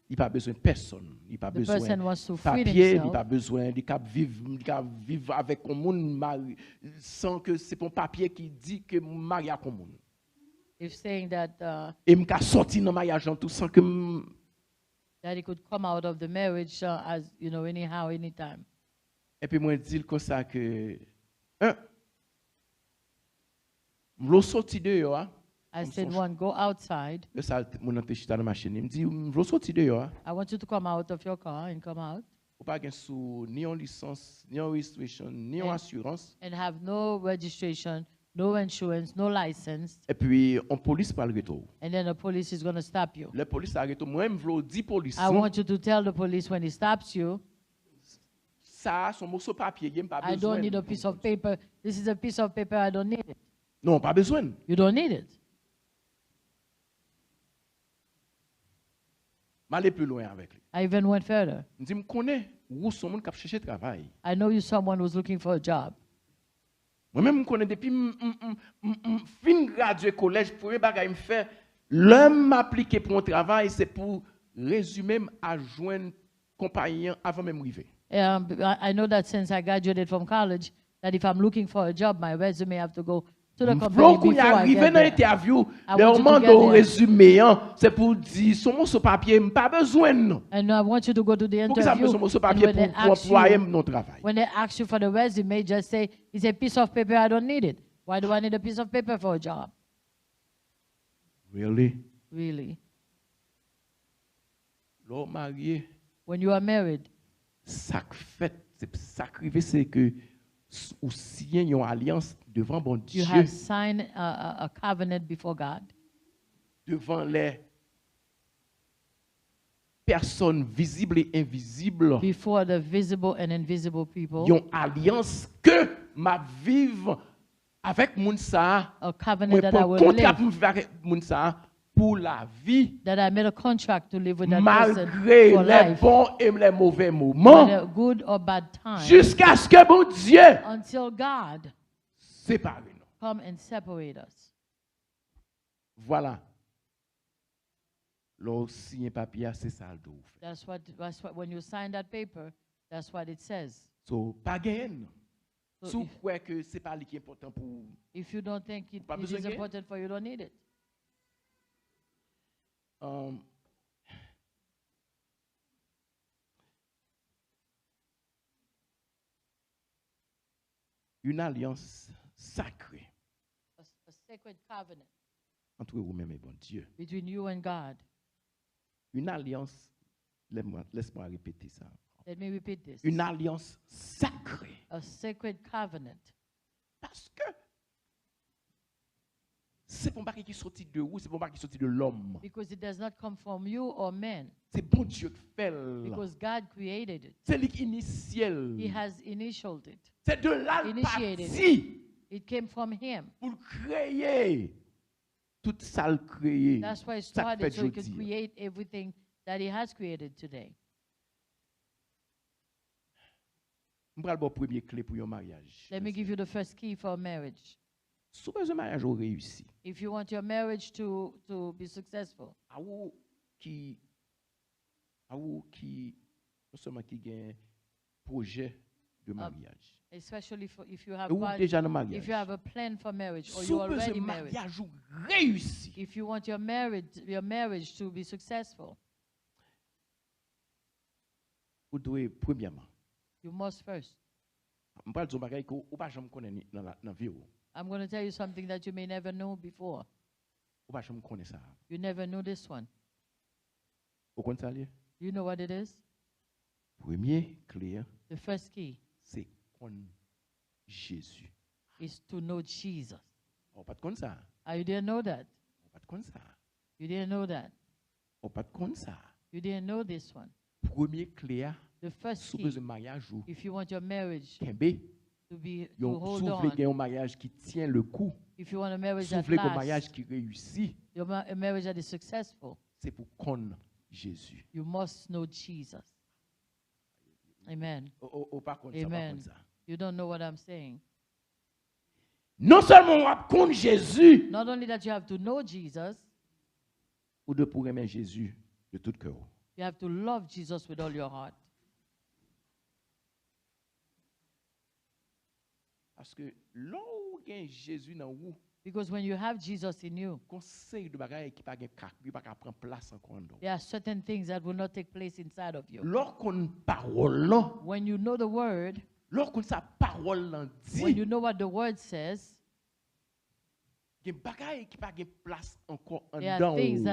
il pas besoin de personne, il pas The besoin person wants to free papier, il himself. pas besoin de vivre avec un monde sans que c'est un papier qui dit que marié avec un monde. If saying that Et me ka sorti dans mariage en tout sans que that he could come out of the marriage as you know anyhow anytime. et puis moi dire comme ça que m'lo sorti dehors. I said, one, go outside. Le ça mon ante chita dans machine, il me dit m'lo sorti dehors. I want you to come out of your car and come out Ou pas gen sou ni en licence, ni en registration, ni en assurance. and have no registration, no insurance, no license, Et puis on police pas le retour. and then the police is going to stop you. Le police a retour moi m'vlo dit police. I want you to tell the police when he stops you, Ça son morceau papier, il pas I besoin. don't need a piece of paper. This is a piece of paper, I don't need it. Non, pas besoin. You don't need it. M'aller plus loin avec lui. I even went further. Me dit me connais où son monde qui chercher travail. I know you're someone who's looking for a job. Moi-même me connais depuis fin gradué collège pour les bagages me faire l'homme m'appliquer pour un travail, c'est pour résumer à joindre compagnie avant même arriver. I know that since I graduated from college, that if I'm looking for a job, my resume have to go to the company Donc, before il I arrivé get dans there. l'interview, I le want you to moment get de there. résumé, c'est pour dire, son morceau papier, pas besoin. Non. And I want you to go to the Pour que ça me interview. son morceau And papier when they pour ask employer you, mon travail. when they ask you for the resume, just say, it's a piece of paper, I don't need it. Why do I need a piece of paper for a job? Really? Really? L'homme marié, When you are married, ça fait, ça arrivé, c'est que ou signer une alliance devant bon you Dieu, have signed a covenant before God, devant les personnes visibles et invisibles, before the visible and invisible people, une alliance que ma vive avec moun sa, a covenant moi that I prends will contrat live, pour vivre avec moun sa pour la vie, that I made a contract to live with that person malgré for les life, bons et les mauvais moments, whether good or bad time, jusqu'à ce que bon Dieu until God sépare nous. come and separate us. Voilà. Lorsqu'on signe papier, c'est ça le doux. That's what when you sign that paper, that's what it says. So, pas gain. So Si vous if, croyez que ce n'est pas lui qui est important pour vous. if you don't think it, Pas it besoin is de- important for you, you don't need it. une alliance sacrée a sacred covenant entre vous-même et bon Dieu. between you and God. Une alliance, laisse-moi répéter ça. Let me repeat this. Une alliance sacrée. A sacred covenant. Parce que c'est pas qui sorti de vous, c'est pas qui sorti de l'homme. Because it does not come from you or man. C'est bon Dieu qui fait. Because God created it. C'est l'initial. He has initialed it. C'est de là Initiated parti It came from him. pour créer tout ça le créer. That's why it Ça started fait so he could jeudi. create everything that he has created today. Je vais le premier clé pour un mariage. Let me give you the first key for a marriage. Si un mariage a réussi, If you want your marriage to be successful, à vous qui non seulement qui gagne projet de mariage, especially if you have ou déjà dans mariage, if you have a plan for marriage or si you're un already married, mariage réussi, if you want your marriage to be successful, vous devez premièrement, you must first. je vais dire bagay que ou pas jamais connaître dans la vie ou I'm going to tell you something that you may never know before. pas jamais connaître ça. You never knew this one. Vous connaissez ça lié? You know what it is? Premier clé, The first key c'est connaître Jésus. is to know Jesus. On pas de connaître ça. You didn't know that. On pas de connaître ça. You didn't know that. On pas de connaître ça. You didn't know this one. Premier clé, The first sous key, un mariage ou if you want your marriage kembe, to hold si vous voulez on, un mariage qui tient le coup, if you want a marriage si vous that voulez un mariage lasts, qui réussit, a marriage that is successful, c'est pour connaître Jésus. you must know Jesus. Amen. Ou pas connaître ça, pas Amen. connaître ça. You don't know what I'm saying. Non seulement on connaît Jésus, Not only that you have to know Jesus, ou de pour aimer Jésus de tout cœur. you have to love Jesus with all your heart. Parce que là où il y a Jésus dans vous, Because when you have Jesus in you, conseil de bagaille qui pas prendre place encore en dedans. there are certain things that will not take place inside of you. Lorsqu'on parole là, When you know the word, lorsqu'on sa parole là when dit, you know what the word says, il y a bagaille qui pas place encore en there dedans. are things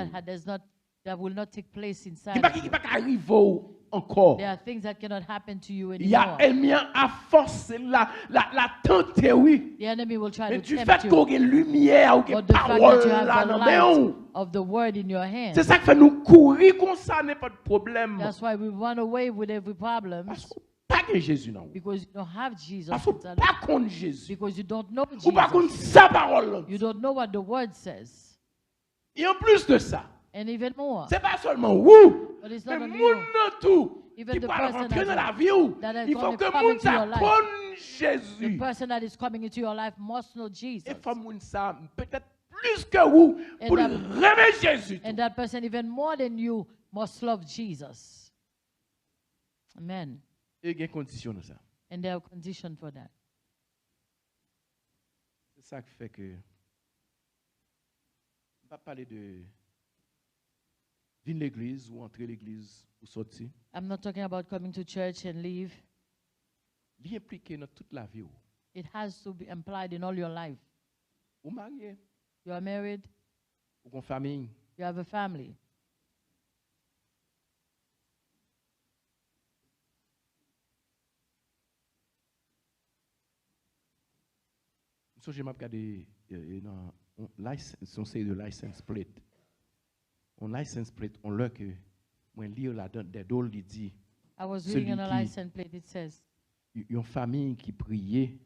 that will not take place Il y inside a bagaille of qui you. pas arriver encore. There are things that cannot happen to you Il y a anymore. ennemi à force la tenter oui. The enemy will try Mais to du tempt fait qu'on you. a une lumière ou une But the fact parole that you have là the dans light main. of the word in your hand, C'est ça qui fait nous courir comme ça, n'est pas de problème. that's why we run away with every problem, Parce qu'on n'a pas de Jésus dans vous. because you don't have Jesus Parce qu'on inside n'a of pas contre Jésus. you, because you don't know Ou pas contre Jesus. sa parole. You don't know what the word says. Et en plus de ça, And even more, c'est pas seulement vous, but it's mais not only moun you. dans tout Even qui the va person rentrer as dans well la vie ou. that is Il faut gonna que come moun into ça your life. connaisse The Jésus. person that is coming into your life must know Jesus. Et faut moun ça peut-être plus que vous And pour that- rêver Jésus. And that person, even more than you, must love Jesus. Amen. Et il y a une condition dans ça. And there are conditions for that. C'est ça qui fait que on va parler de venir l'église ou entrer l'église ou sortir. I'm not talking about coming to church and leave. Il impliqué dans toute la vie. It has to be implied in all your life. Ou marié, You are married, ou en famille. you have a family. So, je m'ai regardé dans son série de license plate. On license plate, on l'a que moi lire là-dedans des dôles il dit I was Celui reading on a qui- license plate. It says, une famille qui priait.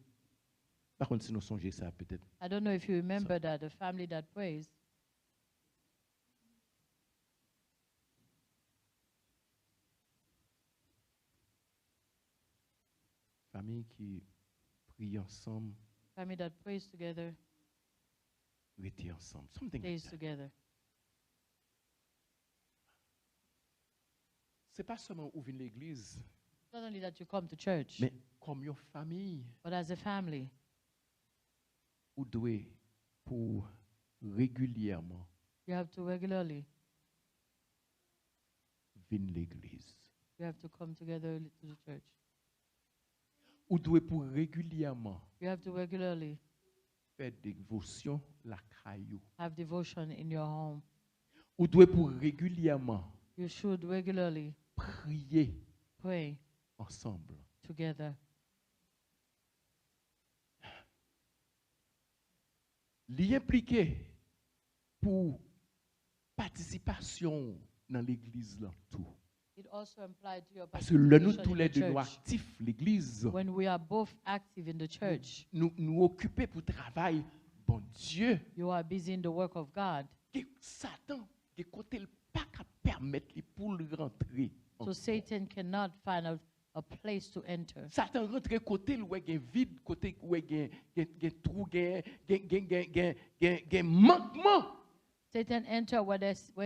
Par contre, si nous songeons ça peut-être. I don't know if you remember that, a family that prays. Famille qui prie ensemble, Family that prays together, était ensemble. Something like stays that. together. C'est pas seulement ouvrir l'église, Not only that you come to church, mais comme une famille, but as a family, vous devez pour régulièrement you have to regularly, venir l'église. you have to come together to the church. Ou doit pour régulièrement You have to regularly faire dévotion la caillou. have devotion in your home. Ou doit pour régulièrement You should regularly prier pray ensemble. together. L'y impliquer pour participation dans l'église là tout. It also implies to your Parce que là nous participation tous in les the deux nous church. actifs l'église. When we are both active in the church, Nous occuper pour travail bon Dieu. you are busy in the work of God. Que Satan de côté le pas qu'à permettre lui pour le rentrer. So Satan cannot find a place to enter. Satan rentre côté le ouais gen vide côté ouais gen trou gen manquement. Satan enter where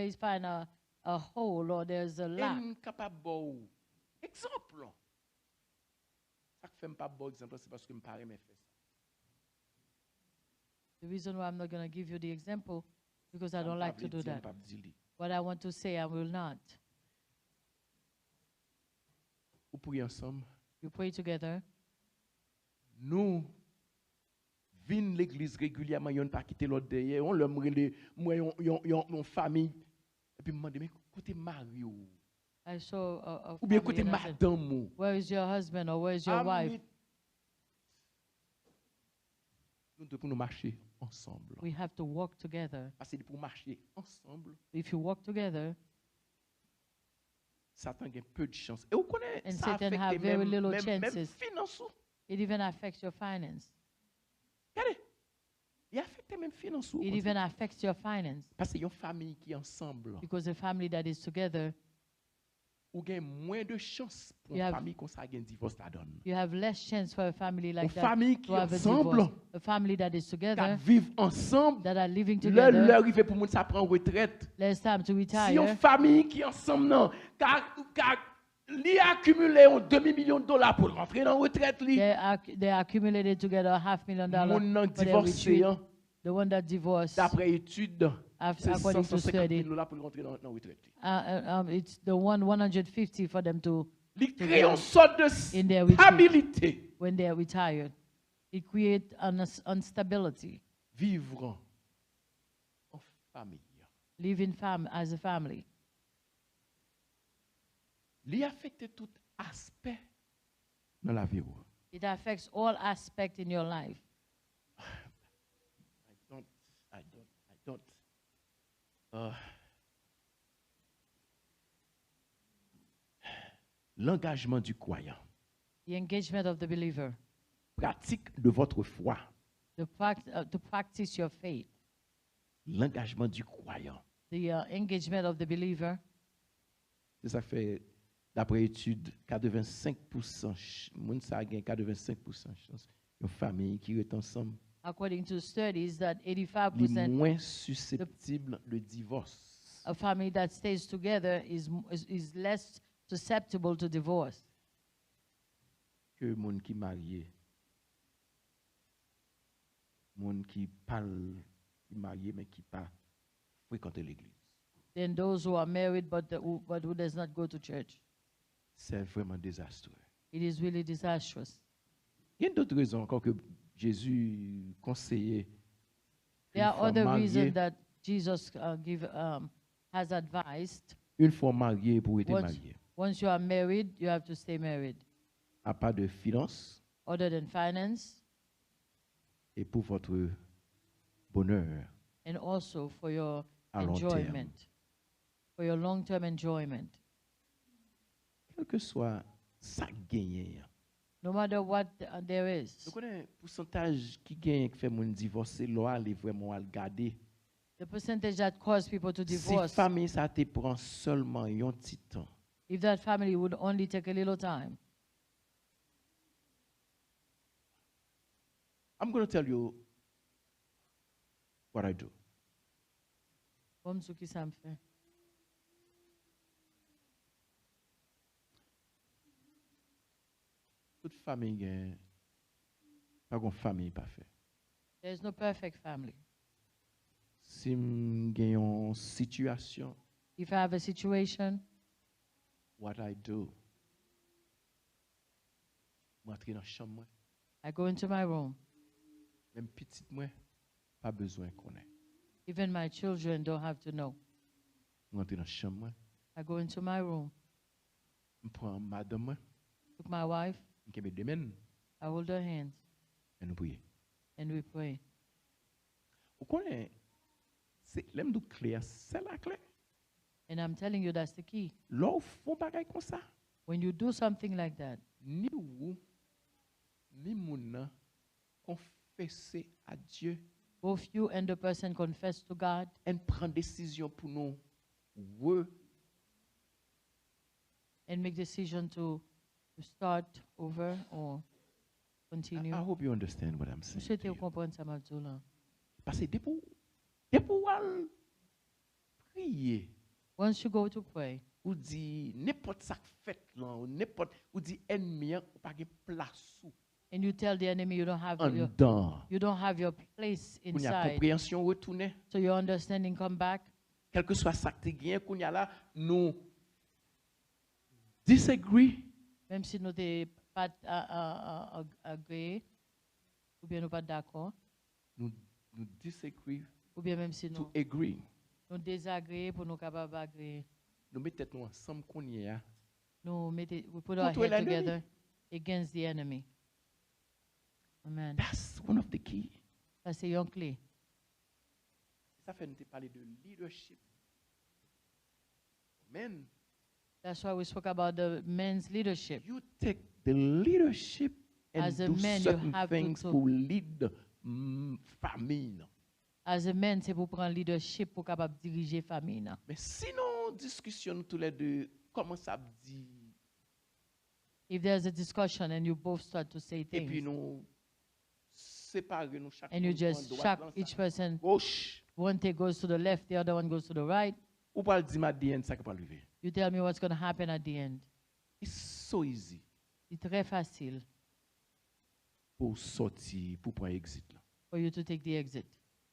he find a hole or there's a lack. Incapable bon exemple. Ça fait pas bon exemple c'est parce que me paraît me fait ça. The reason why I'm not going to give you the example because I don't like to do that. What I want to say, I will not. Ou prier ensemble. You pray together. Nous vinn l'église régulièrement, yon pas quitter l'autre derrière, on l'aime relé, moi yon famille et puis me demander mais côté mari ou I saw a bien family côté and I said, madame ou. where is your husband or where is your wife? Nous devons nous marcher ensemble. We have to walk together. Parce que pour marcher ensemble, If you walk together, Satan a peu de chance. Et vous connaissez And ça Satan affecte have very little même chances. finance. it even affects your finance. Regardez. Il affecte même finance. It even affects your finance Parce qu'il y a une famille qui est ensemble. because a family that is together, Ou gain moins de chance pour You une have- famille comme ça gain divorce la donne. you have less chance for a family like Une that famille qui to have a ensemble, divorce. A family that is qui together, vivent ensemble. that are living L'heure together, arrive pour moun ça prend retraite. less time to Si une retire. famille qui ensemble non, car li accumulé un $2 million pour rentrer dans retraite li. They accumulated together $500,000 Moun nan for their divorcé retreat. hein, The one that divorced, d'après étude, c'est according to 150 study, 000 $ pour rentrer dans retraite. it's the 150 for them to Li crée une sorte de in their retreat. stabilité. when they're retired. It creates an instability. Vivre en famille. Living as a family. Li affecte tout aspect dans la vie. It affects all aspects in your life. I don't. L'engagement du croyant. The engagement of the believer. Pratique de votre foi. To practice your faith. L'engagement du croyant. The engagement of the believer. C'est ça fait, d'après étude, 85%, moun sa gen 85% chance. Une famille qui est ensemble, According to studies, that les 85% moins susceptibles de divorce. a family that stays together is less susceptible to divorce Que moun qui marié. Moun qui parle, qui marié mais qui pas fréquenter l'église. than those who are married but who does not go to church. C'est vraiment désastreux. It is really disastrous. Il y a d'autres raisons encore que Jésus conseillait. There are other reasons that Jesus has advised. Une fois marié pour être Once, marié. once you are married, you have to stay married. À part de finances Other than finance, et pour votre bonheur and also for your à long terme. enjoyment, for your long-term enjoyment. Quel que soit ça gagné. No matter what there is, Vous connaissez le pourcentage qui gagne qui fait mon divorcer, là, est vraiment à le garder. the percentage that cause people to Si divorce, famille ça te prend seulement un petit temps, if that family would only take a little time, I'm going to tell you what I do. Bomsuki Samfe. Toute famille gagne, pas une famille parfaite. There's no perfect family. Si je gagne une situation, If I have a situation, what I do, Je rentre dans la chambre, I go into my room. même petite moi, pas besoin qu'on ait. Even my children don't have to know. Je rentre dans la chambre, I go into my room, je prends madame, took my wife, je mets deux mains I hold her hands, et nous prions. and we pray. Vous connaissez, c'est l'aime de clé, c'est la clé. And I'm telling you, that's the key. Là, font bagaille comme ça. When you do something like that, Ni ou, ni moun confesser à Dieu both you and the person confess to God et prendre décision pour nous. Ouais, and make decision to start over or continue. I hope you understand what I'm Je saying. souhaite to que vous you. compreniez ça, Mabdoula. Parce que depuis prier, Once you go to pray, ou dit n'importe ça fait là, ou n'importe ou dit ennemi ou pas de place ou and you tell the enemy you don't have en dedans. you don't have your place Qu'on y a inside, compréhension retourner, so your understanding come back. quel que soit ça que tu gagnes, qu'on y a là, nous disagree, Même si nous n'sommes pas agréés, ou bien nous pas d'accord, nous disagree ou bien même si to nous agree. nous désagréés pour nous capables d'agréer, Nous mettons nous ensemble qu'on y a. we put our Contre head l'ennemi. together against the enemy. Amen. That's one of the key. Ça c'est une clé. Ça fait nous te parler de leadership. Men, That's why we spoke about the men's leadership. you take the leadership and As a do man, you certain have to things do- to lead famille. As a man, c'est pour prendre leadership pour capable diriger famille. Non? Mais sinon, discussion tous les deux, comment ça dit? If there's a discussion and you both start to say Et puis things, nous séparer nous chaque and you monde prend just droite, shock là, each ça. person, Gauche. one thing goes to the left, the other one goes to the right, Ou pas le dire ma DN, ça qui va arriver. you tell me what's going to happen at the end. It's so easy C'est très facile pour sortir, pour prendre exit là. for you to take the exit.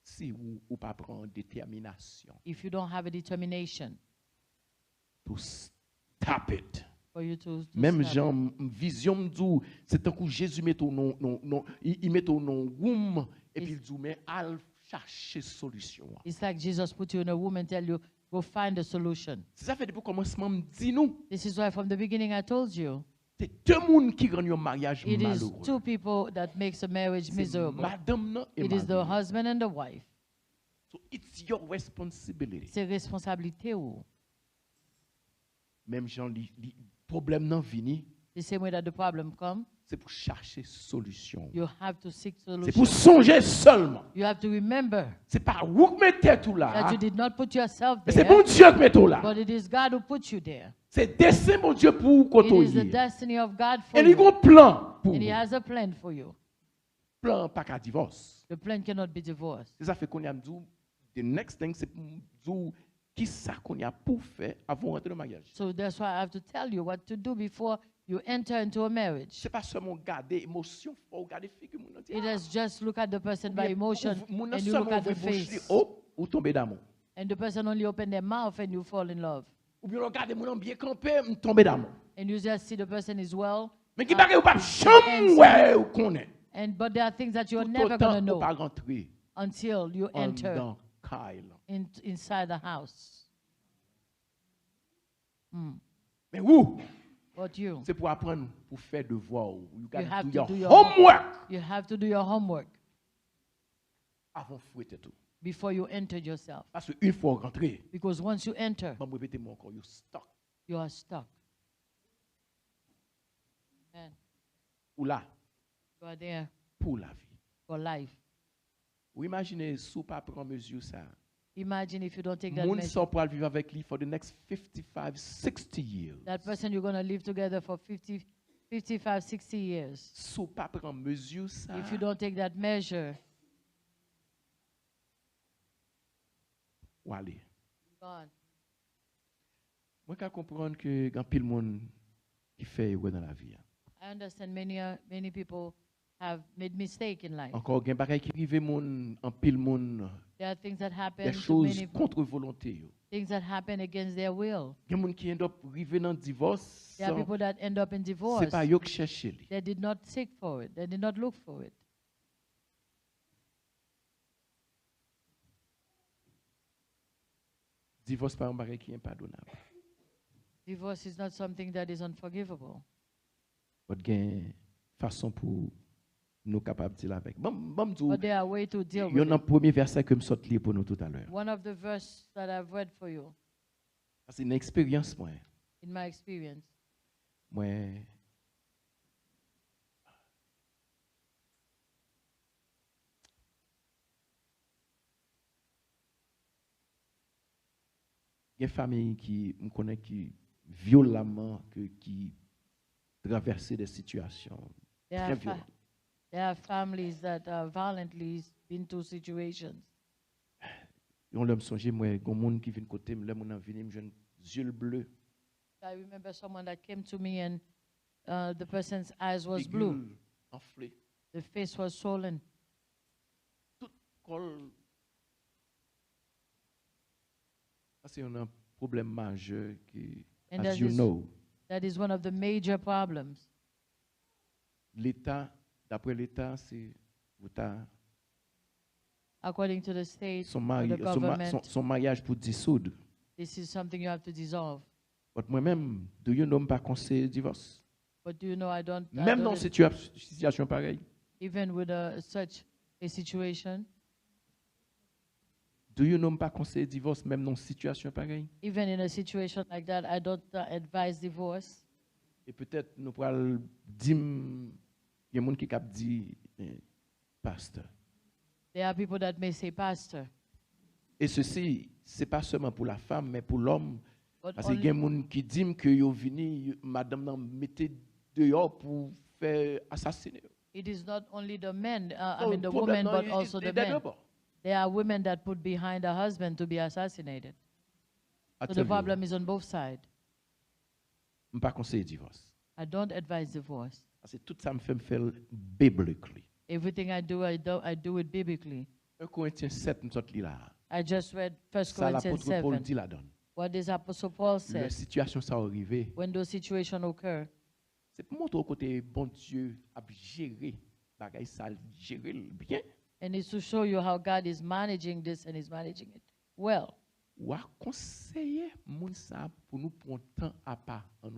Si ou pas prendre détermination If you don't have a determination to stop it. for you to Même stop Jean, vision me dit, c'est un coup Jésus met au nom, il met au nom room et puis il dit mais al chercher solution. it. It's like Jesus put you in a room and tell you, go find a solution. C'est ça fait depuis commencement me dit nous, This is why from the beginning I told you, c'est deux monde qui rendent un mariage it is malheureux. two people that makes a marriage C'est miserable. madame non et It is the mari. husband and the wife. So it's your responsibility. C'est responsabilité ou. Même Jean problème non vini, The same way that the problem comes, c'est pour chercher solution. you have to seek C'est pour solution. songer seulement. You have to remember C'est pas vous qui mettez tout là. that you did not put yourself Mais c'est bon there, Dieu qui met tout là. but it is God who put you there. C'est destin mon Dieu pour It is the côtoyer. destiny of God for Et il y a you. un plan pour And He vous. has a plan for you. Plan pas qu'à divorce. The plan cannot be divorced. C'est ça fait qu'on y a dit, the next thing c'est pour dire qui ça qu'on y a pour faire avant de rentrer dans le mariage. So that's why I have to tell you what to do before you enter into a marriage. C'est pas seulement garder émotion, faut garder figure mon It is just look at the person by emotion Mon and you look seulement at the ouvrir bouche, face. oh, ou tomber d'amour. And the person only open their mouth and you fall in love. Ou bien regarder mon bien campé, me tomber d'amour. And you just see the person is well. Mais qui bagay ou pas chambre ouais ou connaît. But there are things that you're Tout never going to autant ou pas know rentrer until you en enter dans Kyle. inside the house. Mais où? But you C'est pour apprendre, pour faire devoir. You have got to to do do your your homework. have to do your homework Avant de fouetter tout. before you enter yourself. Parce qu'une fois rentré, Because once you enter, je vais répéter moi encore, you stuck. you are stuck. Amen. Ou là, You are there pour la vie. for life. Ou imaginez, si vous pas prendre mesure ça, Imagine if you don't take that moun measure. sort pour vivre avec lui for the next 55, 60 years. That person you're going to live together for 50, 55, 60 years. Si vous pas prendre mesure ça, If you don't take that measure, ou aller. gone. Moi, je comprendre que il y a pile monde qui fait erreur dans la vie. I understand many people have made mistake in life. Encore, il y a des choses qui arrivent, en pile monde There are things that des happen to choses many, contre volonté. Yo. things that happen against their will. Il y a des gens qui end up arriver dans le divorce. There are people that end up in C'est divorce. pas eux qui cherchent. They did not seek for it. They did not look for it. Divorce pas un bagage qui est impardonnable. Divorce is not something that is unforgivable. Il y a une façon pour nous capables de dealer avec. But there are ways to deal Il y a with un it. premier verset que je saute lire pour nous tout à l'heure. One of the verses that I've read for you, C'est une expérience moi. in my experience, Moi il y a des familles qui me connaissent qui violemment qui traversent des situations there très are, violentes. there are families that are violently into situations. On l'a songé moi gon monde qui vient côté me mon venir me jeune yeux bleus. I remember someone that came to me and the person's eyes was blue. Figure enflée. The face was swollen. Tout col. C'est un problème majeur qui, And as you know, that is one of the major problems. l'État, d'après l'État, c'est According to the state son, or the government, son mariage pour dissoudre. this is something you have to dissolve. But moi-même, do you know, pas conseiller divorce. But do you know, I don't Même dans une situation pareille. even with such a situation, Do you know, pas conseiller divorce, même dans une situation pareille. even in a situation like that, I don't advise divorce. Et peut-être nous pourrons dire, il y a des gens qui cap dit, pasteur. There are people that may say, Pastor, Et ceci, c'est pas seulement pour la femme, mais pour l'homme. but Parce qu'il y a des only, gens qui disent que yo vini, madame nan mette dehors pour faire assassiner. it is not only the men, I So, mean the problème women, nan, but also the des men. deux bords. There are women that put behind a husband to be assassinated. I So tell the you, problem is on both sides. je ne pas conseiller divorce. I don't advise divorce. Parce que tout ça me fait biblically. Everything I do it biblically. 1 Corinthiens 7, nous sommes là. I just read 1 Ça, Corinthians l'apôtre Paul 7. dit là-dedans. What does Apostle Paul La said? situation ça arrivé, When those situations occur, c'est pour montrer au côté bon Dieu a géré bagay ça gérer bien. and it's to show you how God is managing this and is managing it well. Ou a conseiller moun ça pour nous prendre temps à part, en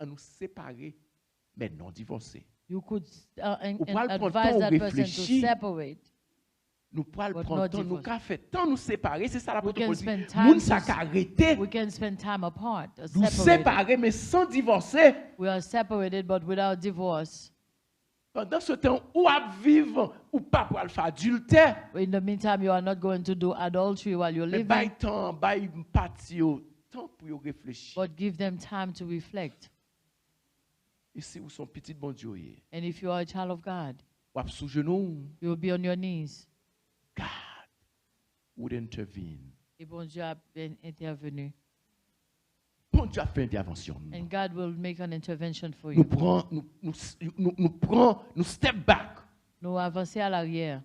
nous séparer, mais non divorcer. You could Ou and pas le prendre advise temps that ou person to réfléchir. separate. Nous pourrons But prendre not temps, nous divorce. qu'a fait temps nous séparer, c'est ça la We can Paul spend dit. time Moun to ça qu'a arrêté, We can spend time apart, nous separated. séparer mais sans divorcer. We are separated, but without divorce. Pendant ce temps, ou à vivre ou pas pour faire adultère. In the meantime, you are not going to do adultery while you're Mais living, bay temps, bay parti temps pour y réfléchir. but give them time to reflect. Et si vous sont petit bon Dieu, And if you are a child of God, ou ap sous genou, you will be on your knees. God would intervene. Et bon Dieu a intervenu. Bon Dieu a fait intervention. And God will make an intervention for Nous you. prenons, nous step back. Nous avancer à l'arrière.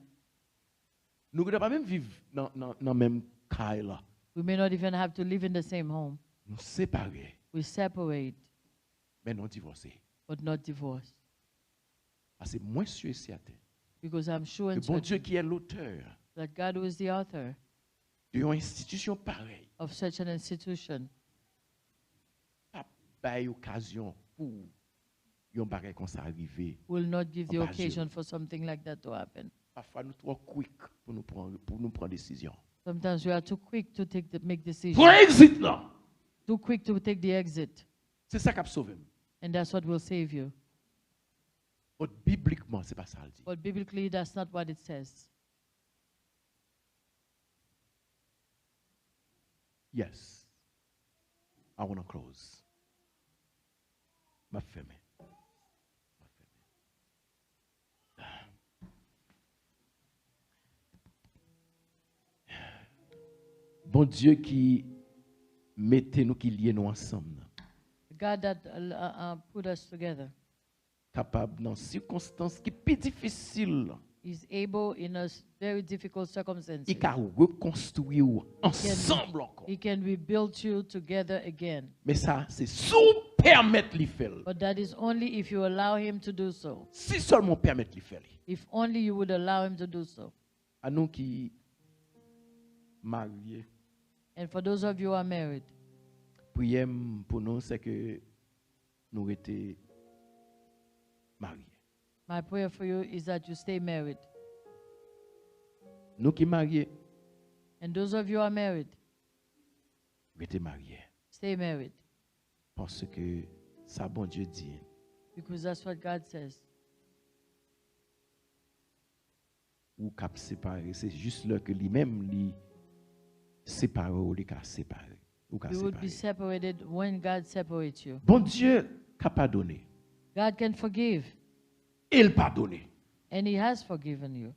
Nous ne pouvons pas même vivre dans le même cas là. We may not even have to live in the same home. Nous séparer, We separate, mais non divorcer. but not divorce. Parce que moi, je suis certain Because I'm sure que and bon certain Dieu qui est l'auteur that God who is the author d'une institution pareille, of such an institution pas pas occasion pour yon bagay comme ça arriver. will not give the Oh, pas occasion Dieu. for something like that to happen. Parfois, nous trop quick pour nous prendre décision. Sometimes we are too quick to make decisions, Pour exit là. too quick to take the exit, C'est ça qui a sauvé. and that's what will save you. Mais bibliquement, c'est pas ça le dit. But biblically, that's not what it says. Yes. I want to close. Ma fermé. Bon Dieu qui mettait nous, qui liait nous ensemble, God that put us together, capable dans circonstances qui plus difficiles He's able in a very difficult circumstances. Il peut reconstruire ensemble encore. He can rebuild you together again. Mais ça, c'est sous permettre lui faire. But that is only if you allow him to do so. Si seulement permettre lui faire. If only you would allow him to do so. À nous qui mariés, And for those of you who are married, prière pour nous, c'est que nous étions mariés. my prayer for you is that you stay married. Nous qui mariés, And those of you who are married, nous étions mariés. stay married. Parce que ça, bon Dieu dit, Because that's what God says. ou cap séparé, c'est juste là que lui-même, lui, séparé ou lui ka séparé. Ou ka You would be séparé. separated when God separates you. Bon Dieu, qu'a pardonné. God can forgive, Il pardonné. and he has forgiven you.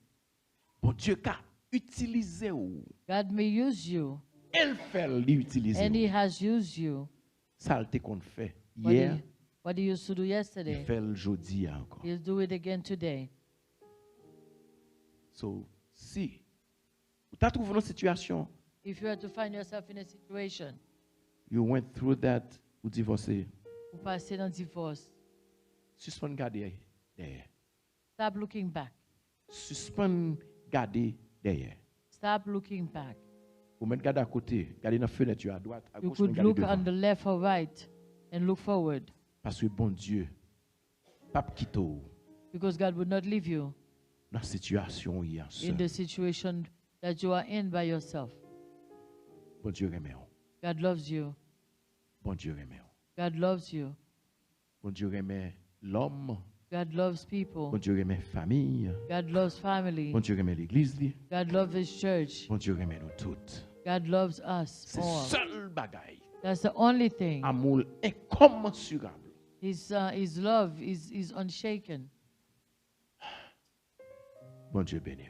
Bon Dieu, qu'a utilisé ou. God may use you, Il fait l'utiliser. and he has used you. Ça, il te qu'on fait What he, hier, what he used to do il yesterday, fait le jeudi encore. he'll do it again today. So, si tu as trouvé une situation, If you are to find yourself in a situation, you went through that, ou divorcé, ou passé dans divorce, suspend garder derrière. stop looking back. Suspend garder derrière. Stop looking back. Ou mettre garder à côté, garder dans la fenêtre à droite, à You gauche, could garder look devant. on the left or right and look forward, Parce que bon Dieu, pas quitter ou because God would not leave you dans la situation hier in the seul. situation that you are in by yourself. Bon Dieu remet on. God loves you. Bon Dieu remet on. God loves you. Bon Dieu remet l'homme. God loves people. Bon Dieu remet famille. God loves family. Bon Dieu remet l'église. God loves His church. Bon Dieu remet nous toutes. God loves us C'est all. seul bagaille. That's the only thing. Amour incommensurable. His love is unshaken. Bon Dieu béni.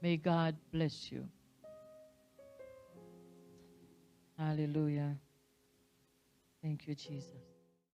May God bless you. Hallelujah. Thank you, Jesus.